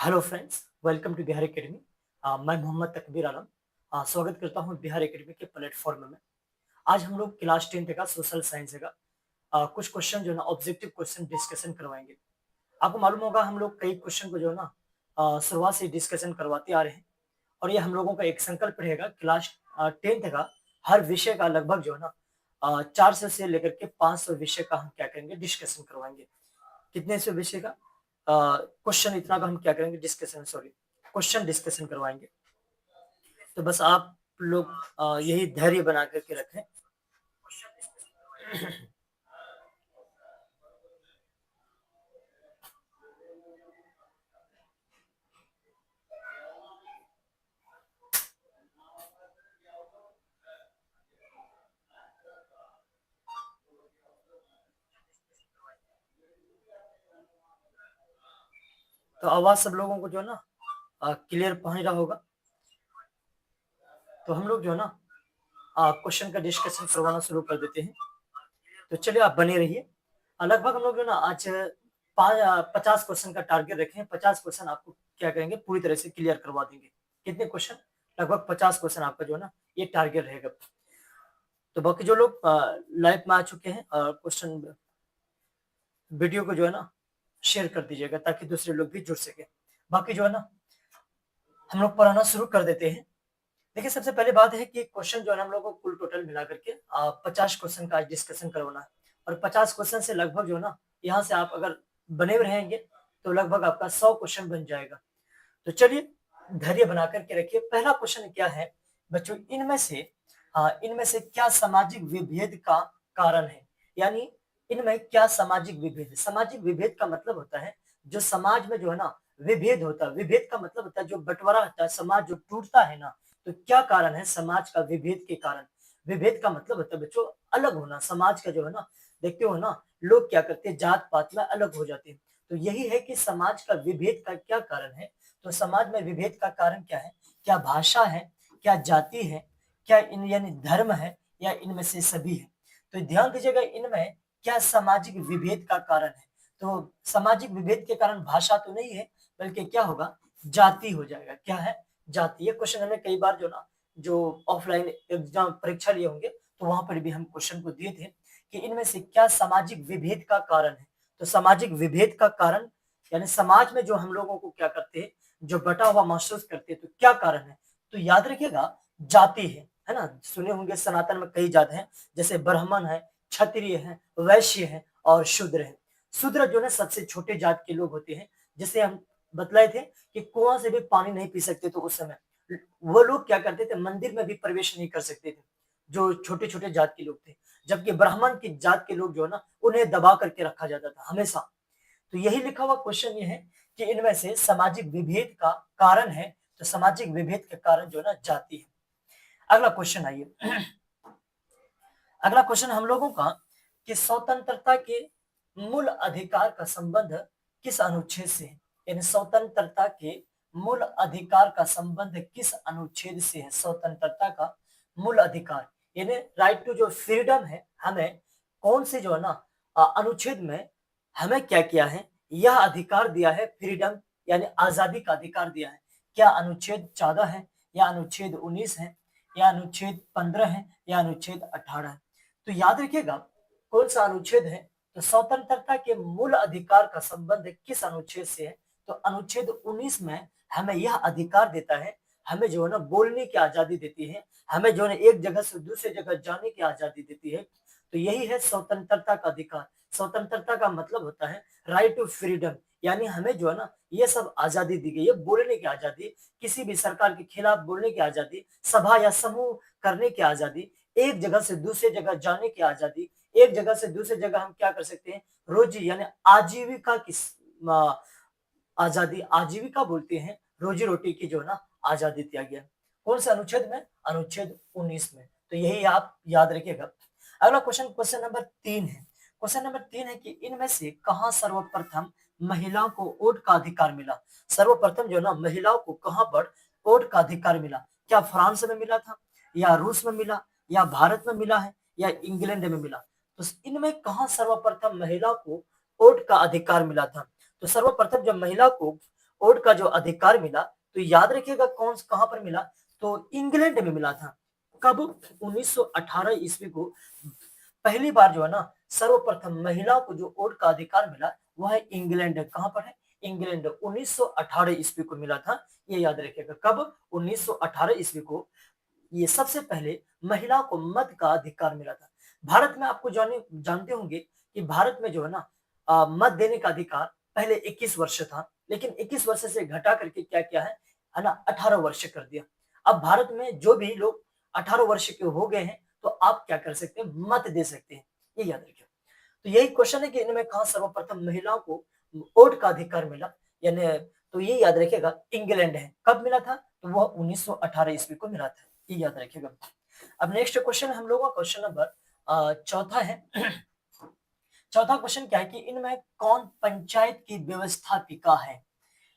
Hello friends, welcome to Bihar academy. मैं मोहम्मद तकबीर आलम स्वागत करता हूं बिहार एकेडमी के प्लेटफॉर्म में। आज हम लोग क्लास 10th का सोशल साइंस का कुछ क्वेश्चन जो है ना ऑब्जेक्टिव क्वेश्चन डिस्कशन करवाएंगे। आपको मालूम होगा हम लोग कई क्वेश्चन को जो है ना शुरुआत से डिस्कशन करवाते आ रहे हैं और ये हम लोगों का एक संकल्प रहेगा क्लास 10th का हर विषय का लगभग जो है ना 400 से लेकर के 500 विषय का हम क्या करेंगे डिस्कशन करवाएंगे। कितने से विषय का क्वेश्चन इतना का हम क्या करेंगे डिस्कशन, सॉरी क्वेश्चन डिस्कशन करवाएंगे। तो बस आप लोग यही धैर्य बना करके रखें। तो आवाज सब लोगों को जो है ना क्लियर पहुंच रहा होगा। तो हम लोग जो है ना क्वेश्चन का डिस्कशन करवाना शुरू कर देते हैं। तो चलिए आप बने रहिए। लगभग हम लोग जो ना आज 50 क्वेश्चन का टारगेट रखे हैं। 50 क्वेश्चन आपको क्या करेंगे पूरी तरह से क्लियर करवा देंगे। कितने क्वेश्चन? लगभग 50 क्वेश्चन आपका जो है ना ये टारगेट रहेगा। तो बाकी जो लोग लाइव में आ चुके हैं क्वेश्चन वीडियो को जो है ना शेयर कर दीजिएगा ताकि दूसरे लोग भी जुड़ सके। बाकी जो है ना हम लोग पढ़ाना शुरू कर देते हैं। देखिए सबसे पहले बात है कि क्वेश्चन जो है हम लोग को कुल टोटल मिला करके 50 क्वेश्चन का आज डिस्कशन करवाना है और 50 क्वेश्चन से लगभग जो है ना यहाँ से आप अगर बने रहेंगे तो लगभग आपका 100 क्वेश्चन बन जाएगा। तो चलिए धैर्य बना करके रखिए। पहला क्वेश्चन क्या है बच्चों, इनमें से क्या सामाजिक विभेद का कारण है? यानी इनमें क्या सामाजिक विभेद का मतलब होता है जो समाज में जो है ना विभेद होता है। विभेद का मतलब होता है जो बंटवारा होता है, समाज जो टूटता है ना। तो क्या कारण है समाज का विभेद के कारण? विभेद का मतलब होता है बच्चों अलग होना। समाज का जो है ना देखते हो ना लोग क्या करते हैं जात पात में अलग हो जाते हैं। तो यही है कि समाज का विभेद का क्या कारण है। तो समाज में विभेद का कारण क्या है? क्या भाषा है, क्या जाति है, क्या इन यानी धर्म है, या इनमें से सभी है? तो ध्यान दीजिएगा इनमें क्या सामाजिक विभेद का कारण है। तो सामाजिक विभेद के कारण भाषा तो नहीं है बल्कि क्या होगा जाति हो जाएगा। क्या है? जाति। ये क्वेश्चन हमने कई बार जो ना जो ऑफलाइन एग्जाम परीक्षा लिए होंगे तो वहां पर भी हम क्वेश्चन को दिए थे कि इनमें से क्या सामाजिक विभेद का कारण है। तो सामाजिक विभेद का कारण यानी समाज में जो हम लोगों को क्या करते हैं जो बटा हुआ महसूस करते हैं, तो क्या कारण है? तो याद रखिएगा जाति है ना। सुने होंगे सनातन में कई जात हैं, जैसे ब्राह्मण है, क्षत्रिय है, वैश्य है और शूद्र है। शूद्र जो है सबसे छोटे जात के लोग होते हैं। जैसे हम बतलाए थे कि कुआं से भी पानी नहीं पी सकते तो उस समय वो लोग क्या करते थे मंदिर में भी प्रवेश नहीं कर सकते थे, जो छोटे छोटे जात के लोग थे। जबकि ब्राह्मण की जात के लोग जो है ना उन्हें दबा करके रखा जाता था हमेशा। तो यही लिखा हुआ क्वेश्चन ये है कि इनमें से सामाजिक विभेद का कारण है। तो सामाजिक विभेद के कारण जो है ना जाति है। अगला क्वेश्चन आइए। अगला क्वेश्चन हम लोगों का कि स्वतंत्रता के मूल अधिकार का संबंध किस अनुच्छेद से है? यानी स्वतंत्रता के मूल अधिकार का संबंध किस अनुच्छेद से है? स्वतंत्रता का मूल अधिकार यानी राइट टू जो फ्रीडम है, हमें कौन से जो है ना अनुच्छेद में हमें क्या किया है यह अधिकार दिया है? फ्रीडम यानी आजादी का अधिकार दिया है। क्या अनुच्छेद 14 है, या अनुच्छेद 19 है, या अनुच्छेद 15 है, या अनुच्छेद 18 है? तो याद रखिएगा कौन सा अनुच्छेद है। तो स्वतंत्रता के मूल अधिकार का संबंध किस अनुच्छेद से है? तो अनुच्छेद 19 में हमें यह अधिकार देता है, हमें जो है ना बोलने की आजादी देती है, हमें जो है एक जगह से दूसरी जगह जाने की आजादी देती है। तो यही है स्वतंत्रता का अधिकार। स्वतंत्रता का मतलब होता है राइट टू फ्रीडम, यानी हमें जो है ना ये सब आजादी दी गई है। बोलने की आजादी, किसी भी सरकार के खिलाफ बोलने की आजादी, सभा या समूह करने की आजादी, एक जगह से दूसरी जगह जाने की आजादी, एक जगह से दूसरी जगह हम क्या कर सकते हैं रोजी यानी आजीविका की आजादी, आजीविका बोलते हैं रोजी रोटी की जो है ना आजादी दिया गया। कौन से अनुच्छेद में? अनुच्छेद 19 में। तो यही आप याद रखिएगा। अगला क्वेश्चन क्वेश्चन नंबर 3 है। क्वेश्चन नंबर 3 है कि इनमें से कहां सर्वप्रथम महिलाओं को वोट का अधिकार मिला? सर्वप्रथम जो है ना महिलाओं को कहां पर वोट का अधिकार मिला? क्या फ्रांस में मिला था, या रूस में मिला, या भारत में मिला है, या इंग्लैंड में मिला? तो इनमें कहां सर्वप्रथम महिला को वोट का अधिकार मिला था? तो सर्वप्रथम जब महिला को वोट का जो अधिकार मिला, तो याद रखिएगा कहां पर मिला, तो इंग्लैंड में मिला था। कब? 1918 ईस्वी को पहली बार जो है ना सर्वप्रथम महिलाओं को जो वोट का अधिकार मिला, वह है इंग्लैंड। कहां पर है? इंग्लैंड। 1918 ईस्वी को मिला था, ये याद रखिएगा। कब? 1918 ईस्वी को ये सबसे पहले महिलाओं को मत का अधिकार मिला था। भारत में आपको जानते होंगे कि भारत में जो है ना मत देने का अधिकार पहले 21 वर्ष था, लेकिन 21 वर्ष से घटा करके क्या किया है ना, 18 वर्ष कर दिया। अब भारत में जो भी लोग 18 वर्ष के हो गए हैं, तो आप क्या कर सकते हैं, मत दे सकते हैं, ये याद रखिए। तो यही क्वेश्चन है कि इनमें कहा सर्वप्रथम महिलाओं को वोट का अधिकार मिला, यानी तो ये याद रखिएगा इंग्लैंड है। कब मिला था? तो वह 1918 ईस्वी को मिला था, ये याद रखिएगा। अब नेक्स्ट क्वेश्चन हम लोगों का क्वेश्चन नंबर चौथा है। चौथा क्वेश्चन क्या है कि इनमें कौन पंचायत की व्यवस्थापिका है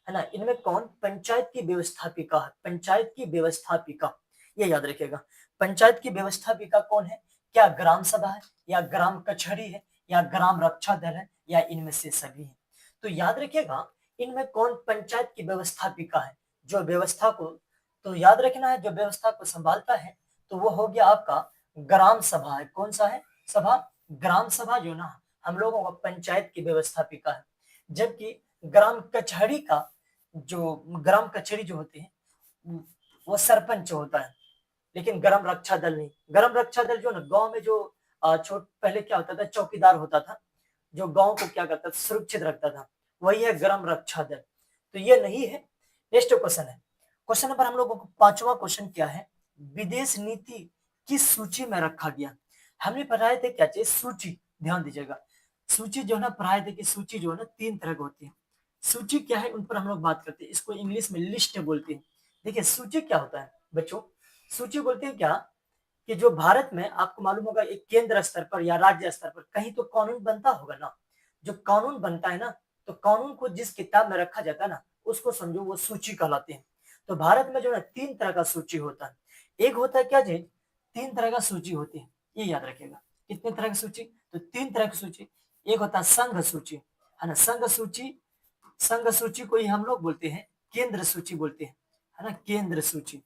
ना, इनमें कौन पंचायत की व्यवस्थापिका है? पंचायत की व्यवस्थापिका, ये याद रखिएगा। पंचायत की व्यवस्थापिका कौन है? क्या ग्राम सभा है, या ग्राम कचहरी है, या ग्राम रक्षा दल है, या इनमें से सभी है? तो याद रखिएगा इनमें कौन पंचायत की व्यवस्थापिका है, जो व्यवस्था को, तो याद रखना है जो व्यवस्था को संभालता है, तो वो हो गया आपका ग्राम सभा है। कौन सा है सभा? ग्राम सभा जो ना हम लोगों का पंचायत की व्यवस्थापिका है। जबकि ग्राम कचहरी का जो ग्राम कचहरी जो होते हैं वो सरपंच होता है, लेकिन ग्राम रक्षा दल नहीं। ग्राम रक्षा दल जो ना गांव में जो पहले क्या होता था, चौकीदार होता था जो गांव को क्या करता था, सुरक्षित रखता था, वही है ग्राम रक्षा दल। तो ये नहीं है। नेक्स्ट क्वेश्चन है, क्वेश्चन नंबर हम लोगों को पांचवा क्वेश्चन क्या है, विदेश नीति किस सूची में रखा गया? हमने पढ़ाए थे क्या चीज, सूची। ध्यान दीजिएगा, सूची जो है ना पढ़ाए थे कि सूची जो है ना 3 तरह की होती है। सूची क्या है उन पर हम लोग बात करते हैं, इसको इंग्लिश में लिस्ट बोलते हैं। देखिए सूची क्या होता है बच्चों, सूची बोलते हैं क्या कि जो भारत में आपको मालूम होगा एक केंद्र स्तर पर या राज्य स्तर पर कहीं तो कानून बनता होगा ना, जो कानून बनता है ना, तो कानून को जिस किताब में रखा जाता है ना, उसको समझो वो सूची कहलाते हैं। तो भारत में जो है 3 तरह का सूची होता है। एक होता है क्या जी, 3 तरह का सूची होती है, ये याद रखिएगा। कितने तरह की सूची? तो 3 तरह की सूची। एक होता है संघ सूची, है ना, संघ सूची। संघ सूची को ही हम लोग बोलते हैं केंद्र सूची बोलते हैं, है ना, केंद्र सूची।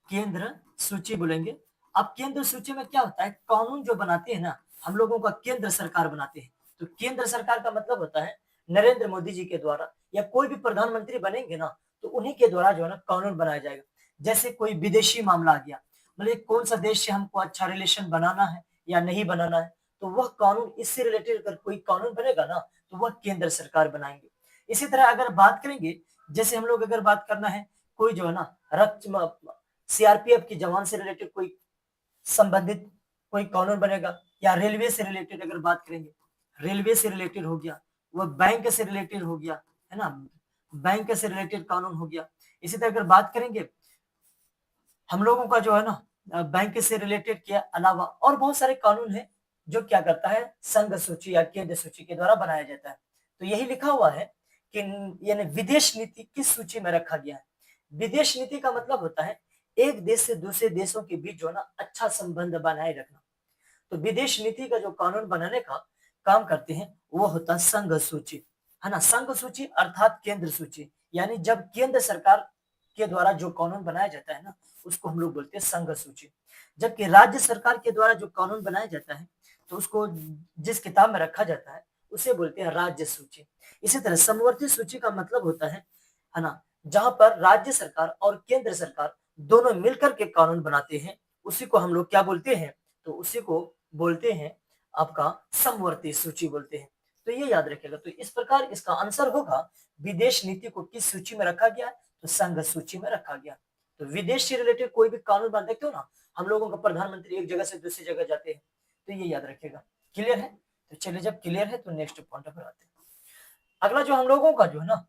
केंद्र सूची बोलेंगे। अब केंद्र सूची में क्या होता है, कानून जो बनाते हैं ना हम लोगों का केंद्र सरकार बनाते हैं। तो केंद्र सरकार का मतलब होता है नरेंद्र मोदी जी के द्वारा, या कोई भी प्रधानमंत्री बनेंगे ना तो उन्हीं के द्वारा जो है ना कानून बनाया जाएगा। जैसे कोई विदेशी मामला आ गया, मतलब कौन सा देश से हमको अच्छा रिलेशन बनाना है या नहीं बनाना है, तो वह कानून, इससे रिलेटेड अगर कोई कानून बनेगा ना तो वह केंद्र सरकार बनाएंगे। इसी तरह अगर बात करेंगे, जैसे हम लोग अगर बात करना है कोई जो है ना सीआरपीएफ के जवान से रिलेटेड कोई संबंधित कोई कानून बनेगा, या रेलवे से रिलेटेड अगर बात करेंगे, रेलवे से रिलेटेड हो गया, वो बैंक से रिलेटेड हो गया, है ना, बैंक से रिलेटेड कानून हो गया। इसी तरह अगर बात करेंगे हम लोगों का जो है ना बैंक से रिलेटेड के अलावा और बहुत सारे कानून है जो क्या करता है संघ सूची या केंद्र सूची के द्वारा बनाया जाता है। तो यही लिखा हुआ है कि यानी विदेश नीति किस सूची में रखा गया है। विदेश नीति का मतलब होता है एक देश से दूसरे देशों के बीच जो है ना अच्छा संबंध बनाए रखना। तो विदेश नीति का जो कानून बनाने का काम करते हैं वो होता है संघ सूची, है ना। संघ सूची अर्थात केंद्र सूची, यानी जब केंद्र सरकार के द्वारा जो कानून बनाया जाता है ना उसको हम लोग बोलते हैं संघ सूची। जबकि राज्य सरकार के द्वारा जो कानून बनाया जाता है तो उसको जिस किताब में रखा जाता है उसे बोलते हैं राज्य सूची। इसी तरह समवर्ती सूची का मतलब होता है ना, जहां पर राज्य सरकार और केंद्र सरकार दोनों मिलकर के कानून बनाते हैं, उसी को हम लोग क्या बोलते हैं, तो उसी को बोलते हैं आपका समवर्ती सूची बोलते हैं। तो ये याद रखिएगा। तो इस प्रकार इसका आंसर होगा विदेश नीति को किस सूची में रखा गया, तो संघ सूची में रखा गया। तो विदेश से रिलेटेड कोई भी कानून बना देखते हो ना, हम लोगों का प्रधानमंत्री एक जगह से दूसरी जगह जाते हैं, तो ये याद रखिएगा। क्लियर है? तो चलिए जब क्लियर है तो नेक्स्ट पॉइंट पर आते हैं। अगला जो हम लोगों का जो है ना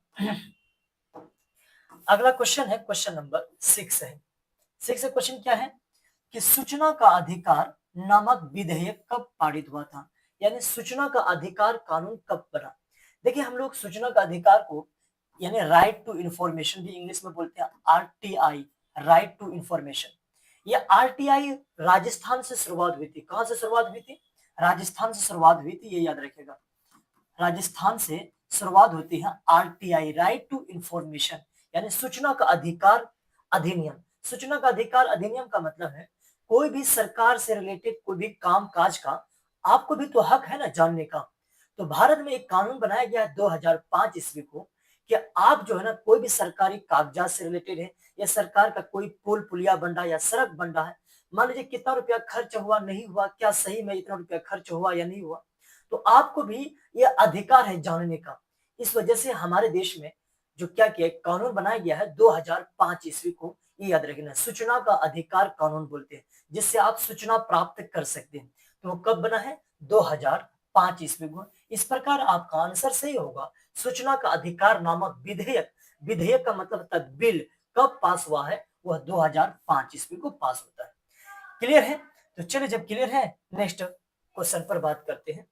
अगला क्वेश्चन है क्वेश्चन नंबर 6 है। 6 क्वेश्चन क्या है कि सूचना का अधिकार नामक विधेयक कब पारित हुआ था, यानी सूचना का अधिकार कानून कब बना। देखिए हम लोग सूचना का अधिकार को यानी राइट टू इंफॉर्मेशन भी इंग्लिश में बोलते हैं आरटीआई, राइट टू इंफॉर्मेशन। ये आरटीआई राजस्थान से शुरुआत हुई थी। कहां से शुरुआत हुई थी? राजस्थान से शुरुआत हुई थी, ये याद रखिएगा। राजस्थान से शुरुआत होती है आरटीआई, राइट टू इंफॉर्मेशन, यानी सूचना का अधिकार अधिनियम। सूचना का अधिकार अधिनियम का मतलब है कोई भी सरकार से रिलेटेड कोई भी काम काज का आपको भी तो हक है ना जानने का। तो भारत में एक कानून बनाया गया है 2005 ईस्वी को कि आप जो है ना कोई भी सरकारी कागजात से रिलेटेड है या सरकार का कोई पुल पुलिया बन रहा है या सड़क बन रहा है, मान लीजिए कितना रुपया खर्च हुआ नहीं हुआ, क्या सही में इतना रुपया खर्च हुआ या नहीं हुआ, तो आपको भी यह अधिकार है जानने का। इस वजह से हमारे देश में जो क्या किया कानून बनाया गया है 2005 ईस्वी को, ये याद रखना, सूचना का अधिकार कानून बोलते हैं, जिससे आप सूचना प्राप्त कर सकते हैं। तो वो कब बना है? 2005 ईस्वी को। इस प्रकार आपका आंसर सही होगा। सूचना का अधिकार नामक विधेयक, विधेयक का मतलब होता है बिल, कब पास हुआ है? वह 2005 ईस्वी को पास होता है। क्लियर है? तो चलिए, जब क्लियर है नेक्स्ट क्वेश्चन पर बात करते हैं।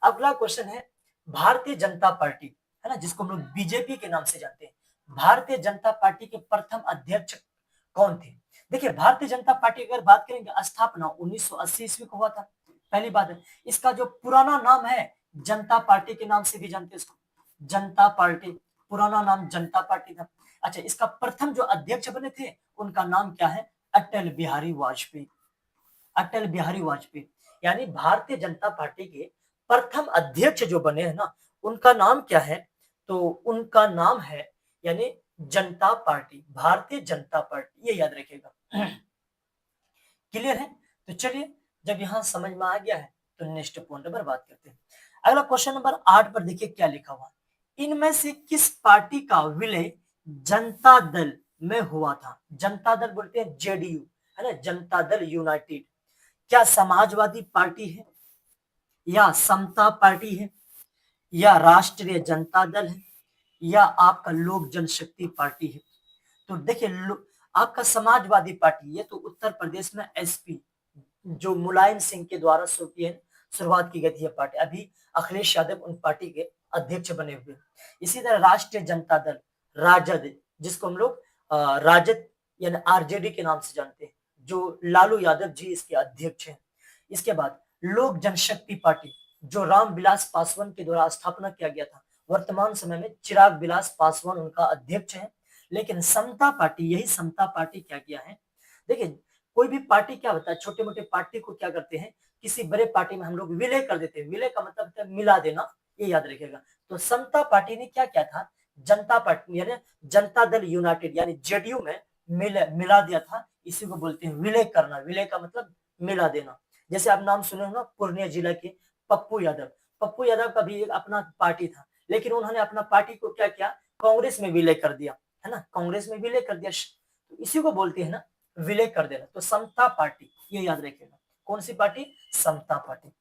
अगला क्वेश्चन है भारतीय जनता पार्टी, है ना, जिसको हम लोग बीजेपी के नाम से जानते हैं, भारतीय जनता पार्टी के प्रथम अध्यक्ष कौन थे? देखिए, भारतीय जनता पार्टी अगर बात करेंगे स्थापना 1980 ईस्वी को हुआ था, पहली बात है। इसका जो पुराना नाम है जनता पार्टी के नाम से भी जानते हैं इसको, जनता पार्टी, पुराना नाम जनता पार्टी था। अच्छा, इसका प्रथम जो अध्यक्ष बने थे उनका नाम क्या है? अटल बिहारी वाजपेयी। अटल बिहारी वाजपेयी, यानी भारतीय जनता पार्टी के प्रथम अध्यक्ष जो बने हैं ना, उनका नाम क्या है? तो उनका नाम है यानी जनता पार्टी, भारतीय जनता पार्टी, ये याद रखिएगा। क्लियर है? तो चलिए, जब यहां समझ में आ गया है तो नेक्स्ट पॉइंट पर बात करते हैं। अगला क्वेश्चन नंबर 8 पर देखिए क्या लिखा हुआ, इनमें से किस पार्टी का विलय जनता दल में हुआ था? जनता दल बोलते हैं जेडीयू, है ना, जनता दल यूनाइटेड। क्या समाजवादी पार्टी है, या समता पार्टी है, या राष्ट्रीय जनता दल है, या आपका लोक जनशक्ति पार्टी है? तो देखिए, आपका समाजवादी पार्टी, ये तो उत्तर प्रदेश में एसपी जो मुलायम सिंह के द्वारा शुरुआत की गई थी, पार्टी अभी अखिलेश यादव उन पार्टी के अध्यक्ष बने हुए। इसी तरह राष्ट्रीय जनता दल, राजद, जिसको हम लोग राजद यानी आरजेडी के नाम से जानते हैं, जो लालू यादव जी इसके अध्यक्ष हैं। इसके बाद लोक जनशक्ति पार्टी, जो रामविलास पासवान के द्वारा स्थापना किया गया था, वर्तमान समय में चिराग विलास पासवान उनका अध्यक्ष है। लेकिन समता पार्टी, यही समता पार्टी क्या किया है, देखिए कोई भी पार्टी क्या होता है, छोटे मोटे पार्टी को क्या करते हैं, किसी बड़े पार्टी में हम लोग विलय कर देते हैं। विलय का मतलब होता है मिला देना, ये याद रखिएगा। तो समता पार्टी ने क्या किया था, जनता पार्टी यानी जनता दल यूनाइटेड यानी जेडीयू में मिला दिया था। इसी को बोलते हैं विलय करना। विलय का मतलब मिला देना। जैसे आप नाम सुने हो ना, पूर्णिया जिला के पप्पू यादव, पप्पू यादव का भी एक अपना पार्टी था, लेकिन उन्होंने अपना पार्टी को क्या किया, कांग्रेस में विलय कर दिया, है ना, कांग्रेस में विलय कर दिया। तो इसी को बोलते हैं ना विलय कर देना। तो समता पार्टी, ये याद रखिएगा। कौन सी पार्टी? समता पार्टी।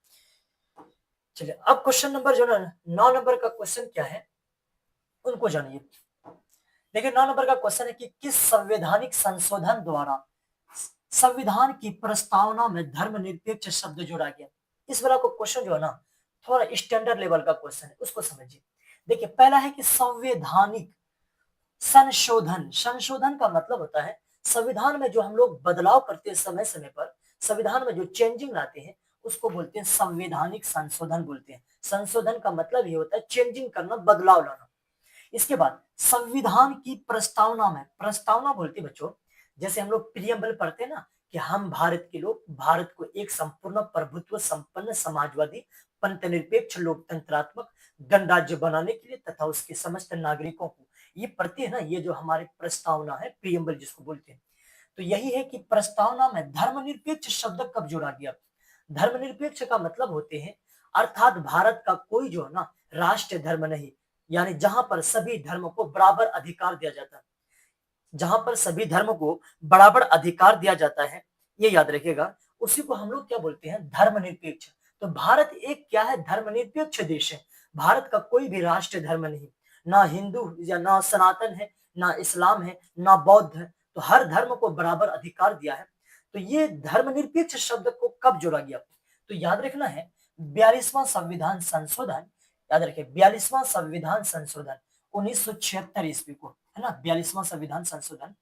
चलिए, अब क्वेश्चन नंबर जो ना 9 नंबर का क्वेश्चन क्या है उनको जानिए। देखिए, 9 नंबर का क्वेश्चन है कि किस संवैधानिक संशोधन द्वारा संविधान की प्रस्तावना में धर्मनिरपेक्ष शब्द जोड़ा गया? इस वाला को क्वेश्चन जो है ना थोड़ा स्टैंडर्ड लेवल का क्वेश्चन है, उसको समझिए। देखिए, पहला है कि संवैधानिक संशोधन। संशोधन का मतलब होता है संविधान में जो हम लोग बदलाव करते हैं समय समय पर, संविधान में जो चेंजिंग लाते हैं उसको बोलते हैं संवैधानिक संशोधन बोलते हैं। संशोधन का मतलब ये होता है चेंजिंग करना, बदलाव लाना। इसके बाद संविधान की प्रस्तावना में, प्रस्तावना बोलते बच्चों, जैसे हम लोग प्रियम्बल पढ़ते हैं ना कि हम भारत के लोग भारत को एक संपूर्ण प्रभुत्व संपन्न समाजवादी पंथनिरपेक्ष लोकतंत्रात्मक गणराज्य बनाने के लिए तथा उसके समस्त नागरिकों को, ये पढ़ते हैं ना, ये जो हमारे प्रस्तावना है प्रियम्बल जिसको बोलते हैं। तो यही है कि प्रस्तावना में धर्मनिरपेक्ष शब्द कब जोड़ा गया? धर्मनिरपेक्ष का मतलब होते हैं अर्थात भारत का कोई जो है ना राष्ट्र धर्म नहीं, यानी जहां पर सभी धर्म को बराबर अधिकार दिया जाता है, जहां पर सभी धर्म को बराबर अधिकार दिया जाता है, ये याद रखिएगा, उसी को हम लोग क्या बोलते हैं? धर्मनिरपेक्ष। तो भारत एक क्या है? धर्मनिरपेक्ष देश है। भारत का कोई भी राष्ट्र धर्म नहीं, ना हिंदू या ना सनातन है, ना इस्लाम है, ना बौद्ध है, तो हर धर्म को बराबर अधिकार दिया है। तो ये धर्मनिरपेक्ष शब्द को कब जोड़ा गया? तो याद रखना है 42वां संविधान संशोधन, याद रखिए 42वां संविधान संशोधन 1976 ईस्वी को, है ना, 42वां संविधान संशोधन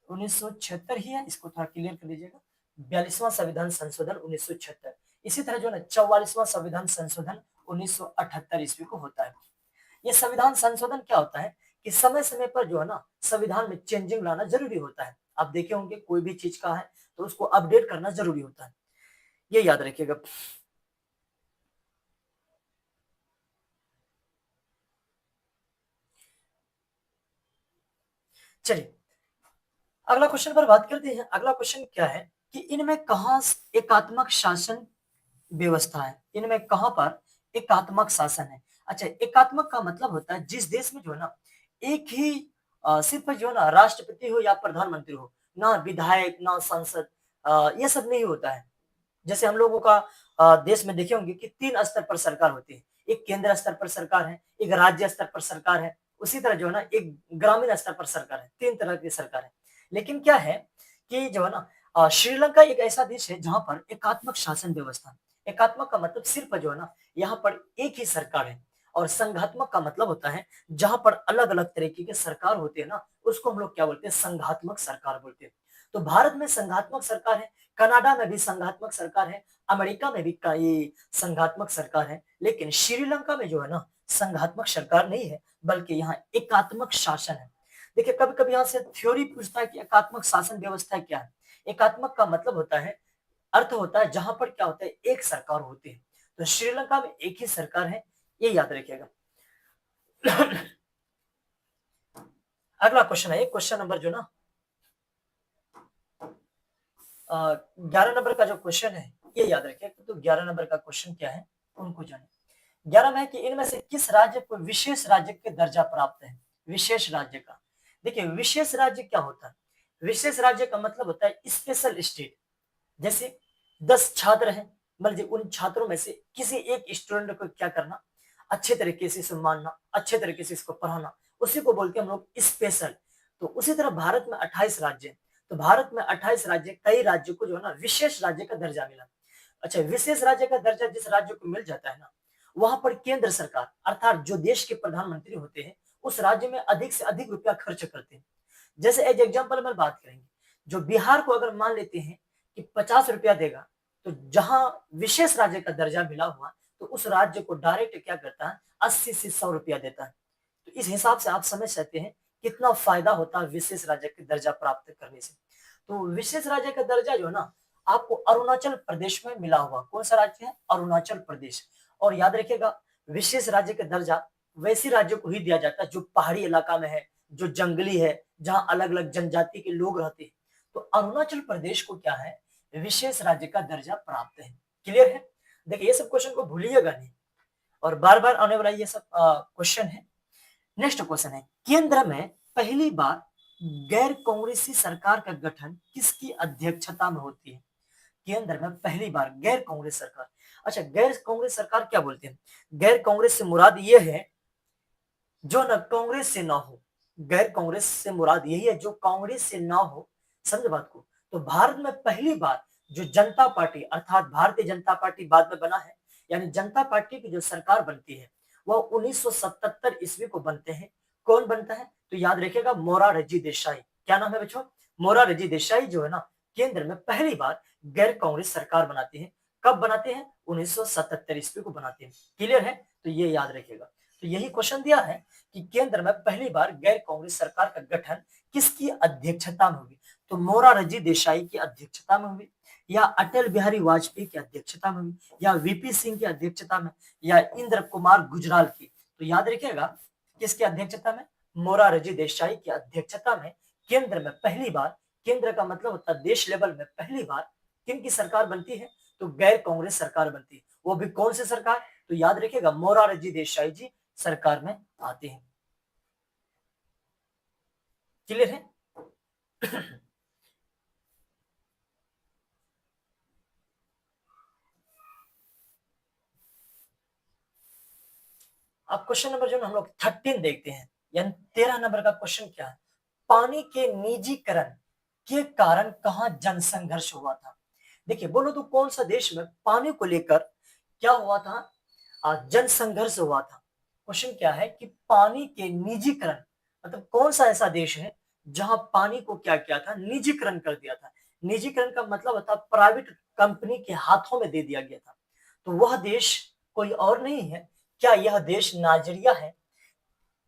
1976 ही है, इसको थोड़ा क्लियर कर लीजिएगा। 42वां संविधान संशोधन 1976। इसी तरह जो है 44वां संविधान संशोधन 1978 ईस्वी को होता है। ये संविधान संशोधन क्या होता है कि समय समय पर जो है ना संविधान में चेंजिंग लाना जरूरी होता है। आप देखे होंगे कोई भी चीज का है तो उसको अपडेट करना जरूरी होता है, ये याद रखिएगा। चलिए अगला क्वेश्चन पर बात करते हैं। अगला क्वेश्चन क्या है कि इनमें कहां एकात्मक शासन व्यवस्था है, इनमें कहां पर एकात्मक शासन है। अच्छा, एकात्मक का मतलब होता है जिस देश में जो है ना एक ही सिर्फ जो है ना राष्ट्रपति हो या प्रधानमंत्री हो, ना विधायक ना संसद, ये सब नहीं होता है। जैसे हम लोगों का देश में देखे होंगे कि 3 स्तर पर सरकार होती है। एक केंद्र स्तर पर सरकार है, एक राज्य स्तर पर सरकार है, उसी तरह जो है ना एक ग्रामीण स्तर पर सरकार है। 3 तरह की सरकार है। लेकिन क्या है कि जो है ना श्रीलंका एक ऐसा देश है जहाँ पर एकात्मक शासन व्यवस्था है। एकात्मक का मतलब सिर्फ जो है ना यहाँ पर एक ही सरकार है, और संघात्मक का मतलब होता है जहाँ पर अलग-अलग तरीके के सरकार होते हैं ना, उसको हम लोग क्या बोलते हैं, संघात्मक सरकार बोलते हैं। तो भारत में संघात्मक सरकार है, कनाडा में भी संघात्मक सरकार है, अमेरिका में भी कई संघात्मक सरकार है, लेकिन श्रीलंका में जो है ना संघात्मक सरकार नहीं है, बल्कि यहाँ एकात्मक शासन है। देखिए कभी कभी यहाँ से थ्योरी पूछता है कि एकात्मक शासन व्यवस्था क्या है। एकात्मक का मतलब होता है, अर्थ होता है जहां पर क्या होता है एक सरकार होती है। तो श्रीलंका में एक ही सरकार है, ये याद रखिएगा। अगला क्वेश्चन है, क्वेश्चन नंबर जो ना 11 नंबर का जो क्वेश्चन है ये याद रखिए। तो 11 नंबर का क्वेश्चन क्या है उनको जाने। 11 में है कि इनमें से किस राज्य को विशेष राज्य के दर्जा प्राप्त है। विशेष राज्य का, देखिए विशेष राज्य क्या होता है। विशेष राज्य का मतलब होता है स्पेशल स्टेट। जैसे 10 छात्र हैं, मान लीजिए उन छात्रों में से किसी एक स्टूडेंट को क्या करना, अच्छे तरीके से सम्मानना, अच्छे तरीके से इसको पढ़ाना, उसी को बोलते हैं हम लोग स्पेशल। तो उसी तरह भारत में 28 राज्य हैं। तो भारत में 28 राज्य, कई राज्यों को जो है ना विशेष राज्य का दर्जा मिला। अच्छा, विशेष राज्य का दर्जा जिस राज्य को मिल जाता है ना, वहां पर केंद्र सरकार अर्थात जो देश के प्रधानमंत्री होते हैं उस राज्य में अधिक से अधिक रुपया खर्च करते हैं। जैसे एज एग्जाम्पल में बात करेंगे, जो बिहार को अगर मान लेते हैं कि 50 रुपया देगा, तो जहां विशेष राज्य का दर्जा मिला हुआ तो उस राज्य को डायरेक्ट क्या करता है 80 से 100 रुपया देता है। तो इस हिसाब से आप समझ सकते हैं कितना फायदा होता है विशेष राज्य का दर्जा प्राप्त करने से। तो विशेष राज्य का दर्जा जो है ना आपको अरुणाचल प्रदेश में मिला हुआ, कौन सा राज्य है, अरुणाचल प्रदेश। और याद रखिएगा विशेष राज्य का दर्जा वैसे राज्यों को ही दिया जाता है जो पहाड़ी इलाका में है, जो जंगली है, जहां अलग अलग जनजाति के लोग रहते हैं। तो अरुणाचल प्रदेश को क्या है विशेष राज्य का दर्जा प्राप्त है। क्लियर है। देखिए ये सब क्वेश्चन को भूलिएगा नहीं, और बार बार आने वाला ये सब क्वेश्चन है। नेक्स्ट क्वेश्चन है, केंद्र में पहली बार गैर कांग्रेसी सरकार का गठन किसकी अध्यक्षता में होती है। केंद्र में पहली बार गैर कांग्रेस सरकार। अच्छा, गैर कांग्रेस सरकार क्या बोलते हैं, गैर कांग्रेस से मुराद ये है जो न कांग्रेस से ना हो। गैर कांग्रेस से मुराद यही है जो कांग्रेस से ना हो, समझ बात को। तो भारत में पहली बार जो जनता पार्टी अर्थात भारतीय जनता पार्टी बाद में बना है, यानी जनता पार्टी की जो सरकार बनती है वह 1977 ईस्वी को बनते हैं। कौन बनता है तो याद रखिएगा मोरारजी देसाई। क्या नाम है बच्चों, मोरारजी देसाई जो है ना केंद्र में पहली बार गैर कांग्रेस सरकार बनाते हैं। कब बनाते हैं, 1977 ईस्वी को बनाते हैं। क्लियर है, तो ये याद रखिएगा। तो यही क्वेश्चन दिया है कि केंद्र में पहली बार गैर कांग्रेस सरकार का गठन किसकी अध्यक्षता में होगी। तो मोरारजी देसाई की अध्यक्षता में हुई, या अटल बिहारी वाजपेयी की अध्यक्षता में हुई, या वीपी सिंह की अध्यक्षता में, या इंद्र कुमार गुजराल की। तो याद रखिएगा किसकी अध्यक्षता में, मोरारजी देसाई की अध्यक्षता में केंद्र में पहली बार, केंद्र का मतलब होता है देश लेवल में पहली बार किन की सरकार बनती है, तो गैर कांग्रेस सरकार बनती है। वो भी कौन सी सरकार, तो याद रखिएगा मोरारजी देसाई जी सरकार में आते हैं। क्लियर है। अब क्वेश्चन नंबर जो हम लोग 13 देखते हैं, यानी 13 नंबर का क्वेश्चन क्या है, पानी के निजीकरण के कारण कहां जनसंघर्ष हुआ था। देखिए बोलो तो कौन सा देश में पानी को लेकर क्या हुआ था, जनसंघर्ष हुआ था। क्वेश्चन क्या है कि पानी के निजीकरण, मतलब कौन सा ऐसा देश है जहां पानी को क्या किया था, निजीकरण कर दिया था। निजीकरण का मतलब होता है प्राइवेट कंपनी के हाथों में दे दिया गया था। तो वह देश कोई और नहीं है। क्या यह देश नाइजीरिया है।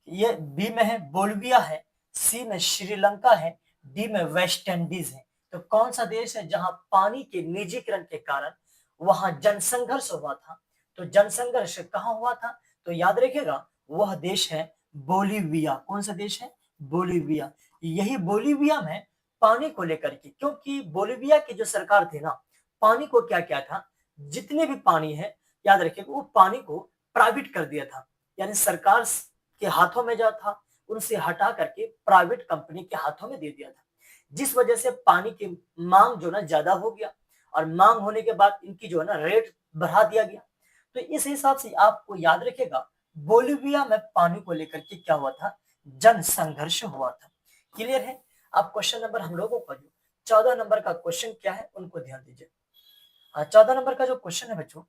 ये बी में है बोलिविया है, सी में श्रीलंका है, डी में वेस्ट इंडीज है। तो कौन सा देश है जहां पानी के निजीकरण के कारण वहां जनसंघर्ष हुआ था? तो जनसंघर्ष कहां हुआ था? तो याद रखिएगा वह देश है बोलिविया। कौन सा देश है? बोलिविया। यही बोलिविया में पानी को लेकर के, क्योंकि बोलिविया की जो सरकार थी ना, पानी को क्या क्या था, जितने भी पानी है याद रखिएगा वो पानी को प्राइवेट कर दिया था। यानी सरकार के हाथों में जो था उनसे हटा करके प्राइवेट कंपनी के हाथों में दे दिया था, जिस वजह से पानी की मांग जो ना ज्यादा हो गया, और मांग होने के बाद इनकी जो है ना रेट बढ़ा दिया गया। तो इस हिसाब से आपको याद रखेगा बोलिविया में पानी को लेकर के क्या हुआ था, जन संघर्ष हुआ था। क्लियर है? अब क्वेश्चन नंबर हम लोगों का जो 14 नंबर का क्वेश्चन क्या है उनको ध्यान दीजिए। 14 नंबर का जो क्वेश्चन है बच्चों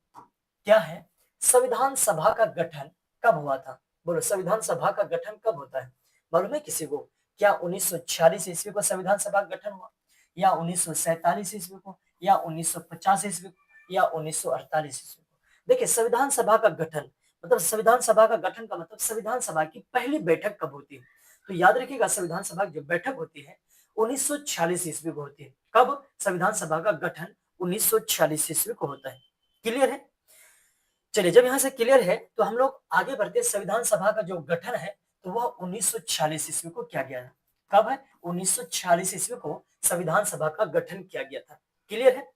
क्या है, संविधान सभा का गठन कब हुआ था? बोलो संविधान सभा का गठन कब होता है? मालूम है किसी को? क्या 1946 ईस्वी को संविधान सभा का गठन हुआ, या 1947 ईस्वी को, या 1950 ईस्वी को, या 1948 ईस्वी को? देखिए संविधान सभा का गठन मतलब संविधान सभा का गठन का मतलब संविधान सभा की पहली बैठक कब होती है? तो याद रखिएगा संविधान सभा की जो बैठक होती है 1946 ईस्वी को होती है। कब संविधान सभा का गठन? 1946 ईस्वी को होता है। क्लियर है? चलिए जब यहाँ से क्लियर है तो हम लोग आगे बढ़ते। संविधान सभा का जो गठन है तो वह 1946 ईस्वी को किया गया है। कब है? 1946 ईस्वी को संविधान सभा का गठन किया गया था। क्लियर है?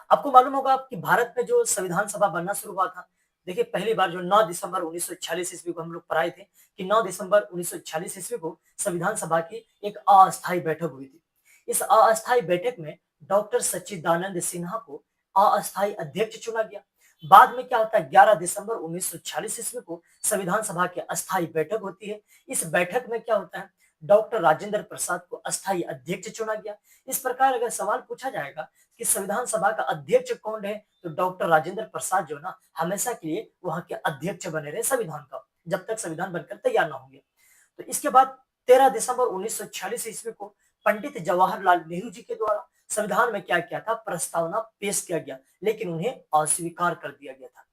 आपको मालूम होगा कि भारत में जो संविधान सभा बनना शुरू हुआ था, देखिए पहली बार जो 9 दिसंबर 1946 ईस्वी को हम लोग पढ़ाए थे कि 9 दिसंबर 1946 ईस्वी को संविधान सभा की एक अस्थायी बैठक हुई थी। इस अस्थायी बैठक में डॉक्टर सच्चिदानंद सिन्हा को अस्थायी अध्यक्ष चुना गया। बाद में क्या होता है, 11 दिसंबर 1946 ईस्वी को संविधान सभा की अस्थायी बैठक होती है। इस बैठक में क्या होता है, डॉक्टर राजेंद्र प्रसाद को अस्थायी अध्यक्ष चुना गया। इस प्रकार अगर सवाल पूछा जाएगा कि संविधान सभा का अध्यक्ष कौन है, तो डॉक्टर राजेंद्र प्रसाद जो ना हमेशा के लिए वहां के अध्यक्ष बने रहे संविधान का, जब तक संविधान बनकर तैयार ना हो गया। तो इसके बाद 13 दिसंबर 1946 ईस्वी को पंडित जवाहरलाल नेहरू जी के द्वारा संविधान में क्या किया था, प्रस्तावना पेश किया गया, लेकिन उन्हें अस्वीकार कर दिया गया था।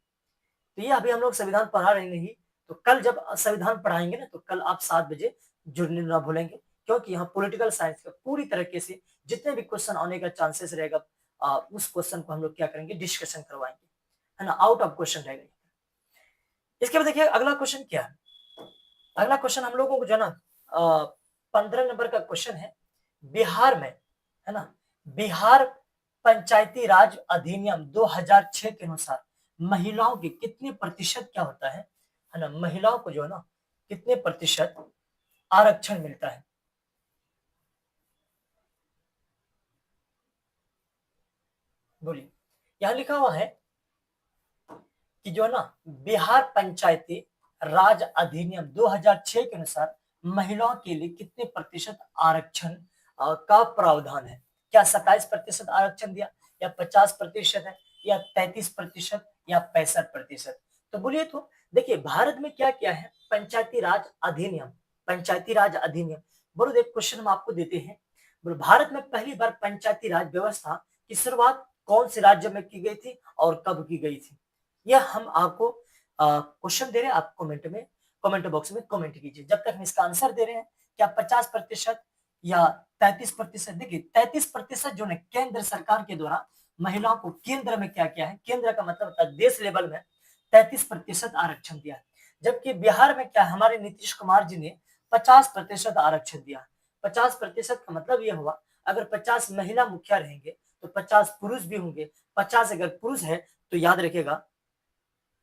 तो ये अभी हम लोग संविधान पढ़ा रहे नहीं, तो कल जब संविधान पढ़ाएंगे ना तो कल आप 7 बजे जुड़ने ना भूलेंगे, क्योंकि यहाँ पॉलिटिकल साइंस का पूरी तरीके से जितने भी क्वेश्चन आने का चांसेस रहेगा उस क्वेश्चन को हम लोग क्या करेंगे, डिस्कशन करवाएंगे, है ना, आउट ऑफ क्वेश्चन रहेगा। इसके बाद देखिए अगला क्वेश्चन क्या है। अगला क्वेश्चन हम लोगों को जो है ना 15 नंबर का क्वेश्चन है। बिहार में, है ना, बिहार पंचायती राज अधिनियम 2006 के अनुसार महिलाओं के कितने प्रतिशत क्या होता है ना, महिलाओं को जो है ना कितने प्रतिशत आरक्षण मिलता है? बोलिए। यहां लिखा हुआ है कि जो है ना बिहार पंचायती राज अधिनियम 2006 के अनुसार महिलाओं के लिए कितने प्रतिशत आरक्षण का प्रावधान है? क्या 27% आरक्षण दिया, या 50% है, या 33%, या 65%? तो बोलिए तो देखिए भारत में क्या क्या है, पंचायती राज अधिनियम, पंचायती राज अधिनियम। बोलो एक क्वेश्चन हम आपको देते हैं। बोलो भारत में पहली बार पंचायती राज व्यवस्था की शुरुआत कौन से राज्य में की गई थी और कब की गई थी? यह हम आपको क्वेश्चन दे रहे हैं, आप कमेंट बॉक्स में कमेंट कीजिए। जब तक हम इसका आंसर दे रहे हैं, क्या 50% या 33%? देखिए 33% जो है केंद्र सरकार के द्वारा महिलाओं को केंद्र में क्या किया है, केंद्र का मतलब होता है देश लेवल में 33% आरक्षण दिया है। जबकि बिहार में क्या हमारे नीतीश कुमार जी ने 50% आरक्षण दिया। 50% का मतलब यह हुआ अगर 50 महिला मुखिया रहेंगे तो 50 पुरुष भी होंगे। 50 अगर पुरुष है तो याद रखिएगा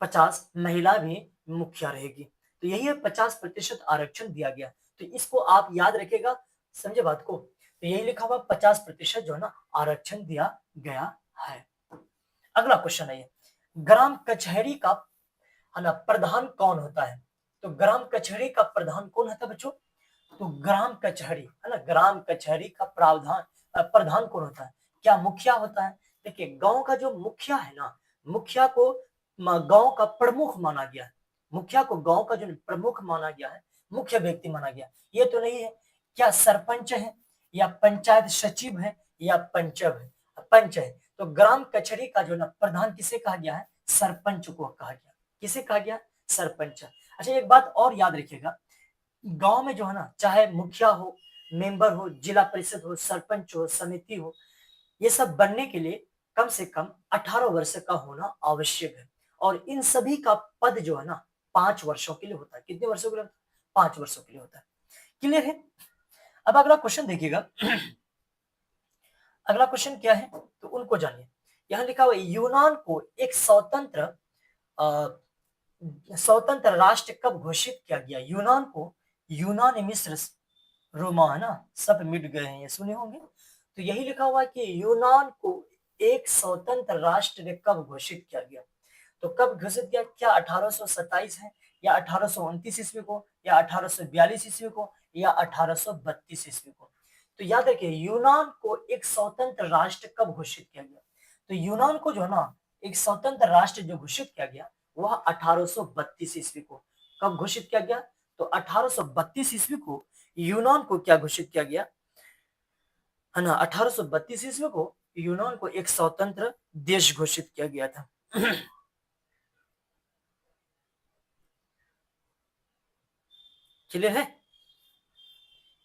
50 महिला भी मुखिया रहेगी। तो यही है 50% आरक्षण दिया गया। तो इसको आप याद रखेगा, समझे बात को। तो यही लिखा हुआ 50% जो है ना आरक्षण दिया गया है। अगला क्वेश्चन है ये, ग्राम कचहरी का है ना प्रधान कौन होता है? तो ग्राम कचहरी का प्रधान कौन होता है बच्चों? तो ग्राम कचहरी, है ना, ग्राम कचहरी का प्रधान कौन होता है? क्या मुखिया होता है? देखिए गांव का जो मुखिया है ना, मुखिया को गांव का प्रमुख माना गया है। मुखिया को गांव का जो प्रमुख माना गया है, मुख्य व्यक्ति माना गया, ये तो नहीं है। क्या सरपंच है, या पंचायत सचिव है, या पंच है? तो ग्राम कचहरी का जो ना प्रधान किसे कहा गया है? सरपंच को कहा गया। किसे कहा गया? सरपंच। अच्छा, एक बात और याद रखिएगा, गांव में जो है ना, चाहे मुखिया हो, मेंबर हो, जिला परिषद हो, सरपंच हो, समिति हो, ये सब बनने के लिए कम से कम 18 वर्ष का होना आवश्यक है। और इन सभी का पद जो है ना 5 वर्षों के लिए होता है। कितने वर्षों के लिए होता है? 5 वर्षों के लिए होता है। क्लियर है? अब अगला क्वेश्चन देखिएगा। अगला क्वेश्चन क्या है तो उनको जानिए। यहां लिखा हुआ यूनान को एक स्वतंत्र राष्ट्र कब घोषित किया गया? यूनान को, यूनान मिस्र रोमा है ना, सब मिट गए हैं, ये सुने होंगे। तो यही लिखा हुआ है कि यूनान को एक स्वतंत्र राष्ट्र कब घोषित किया गया? तो कब घोषित किया? क्या 1827 है, या 1829 ईस्वी को, या 1842 ईस्वी को, या 1832 ईस्वी को? तो याद रखिए, यूनान को एक स्वतंत्र राष्ट्र कब घोषित किया गया? तो यूनान को जो है ना एक स्वतंत्र राष्ट्र जो घोषित किया गया वह 1832 ईस्वी को। कब घोषित किया गया? तो 1832 ईस्वी को यूनान को क्या घोषित किया गया है ना? 1832 ईस्वी को यूनान को एक स्वतंत्र देश घोषित किया गया था। क्लियर है?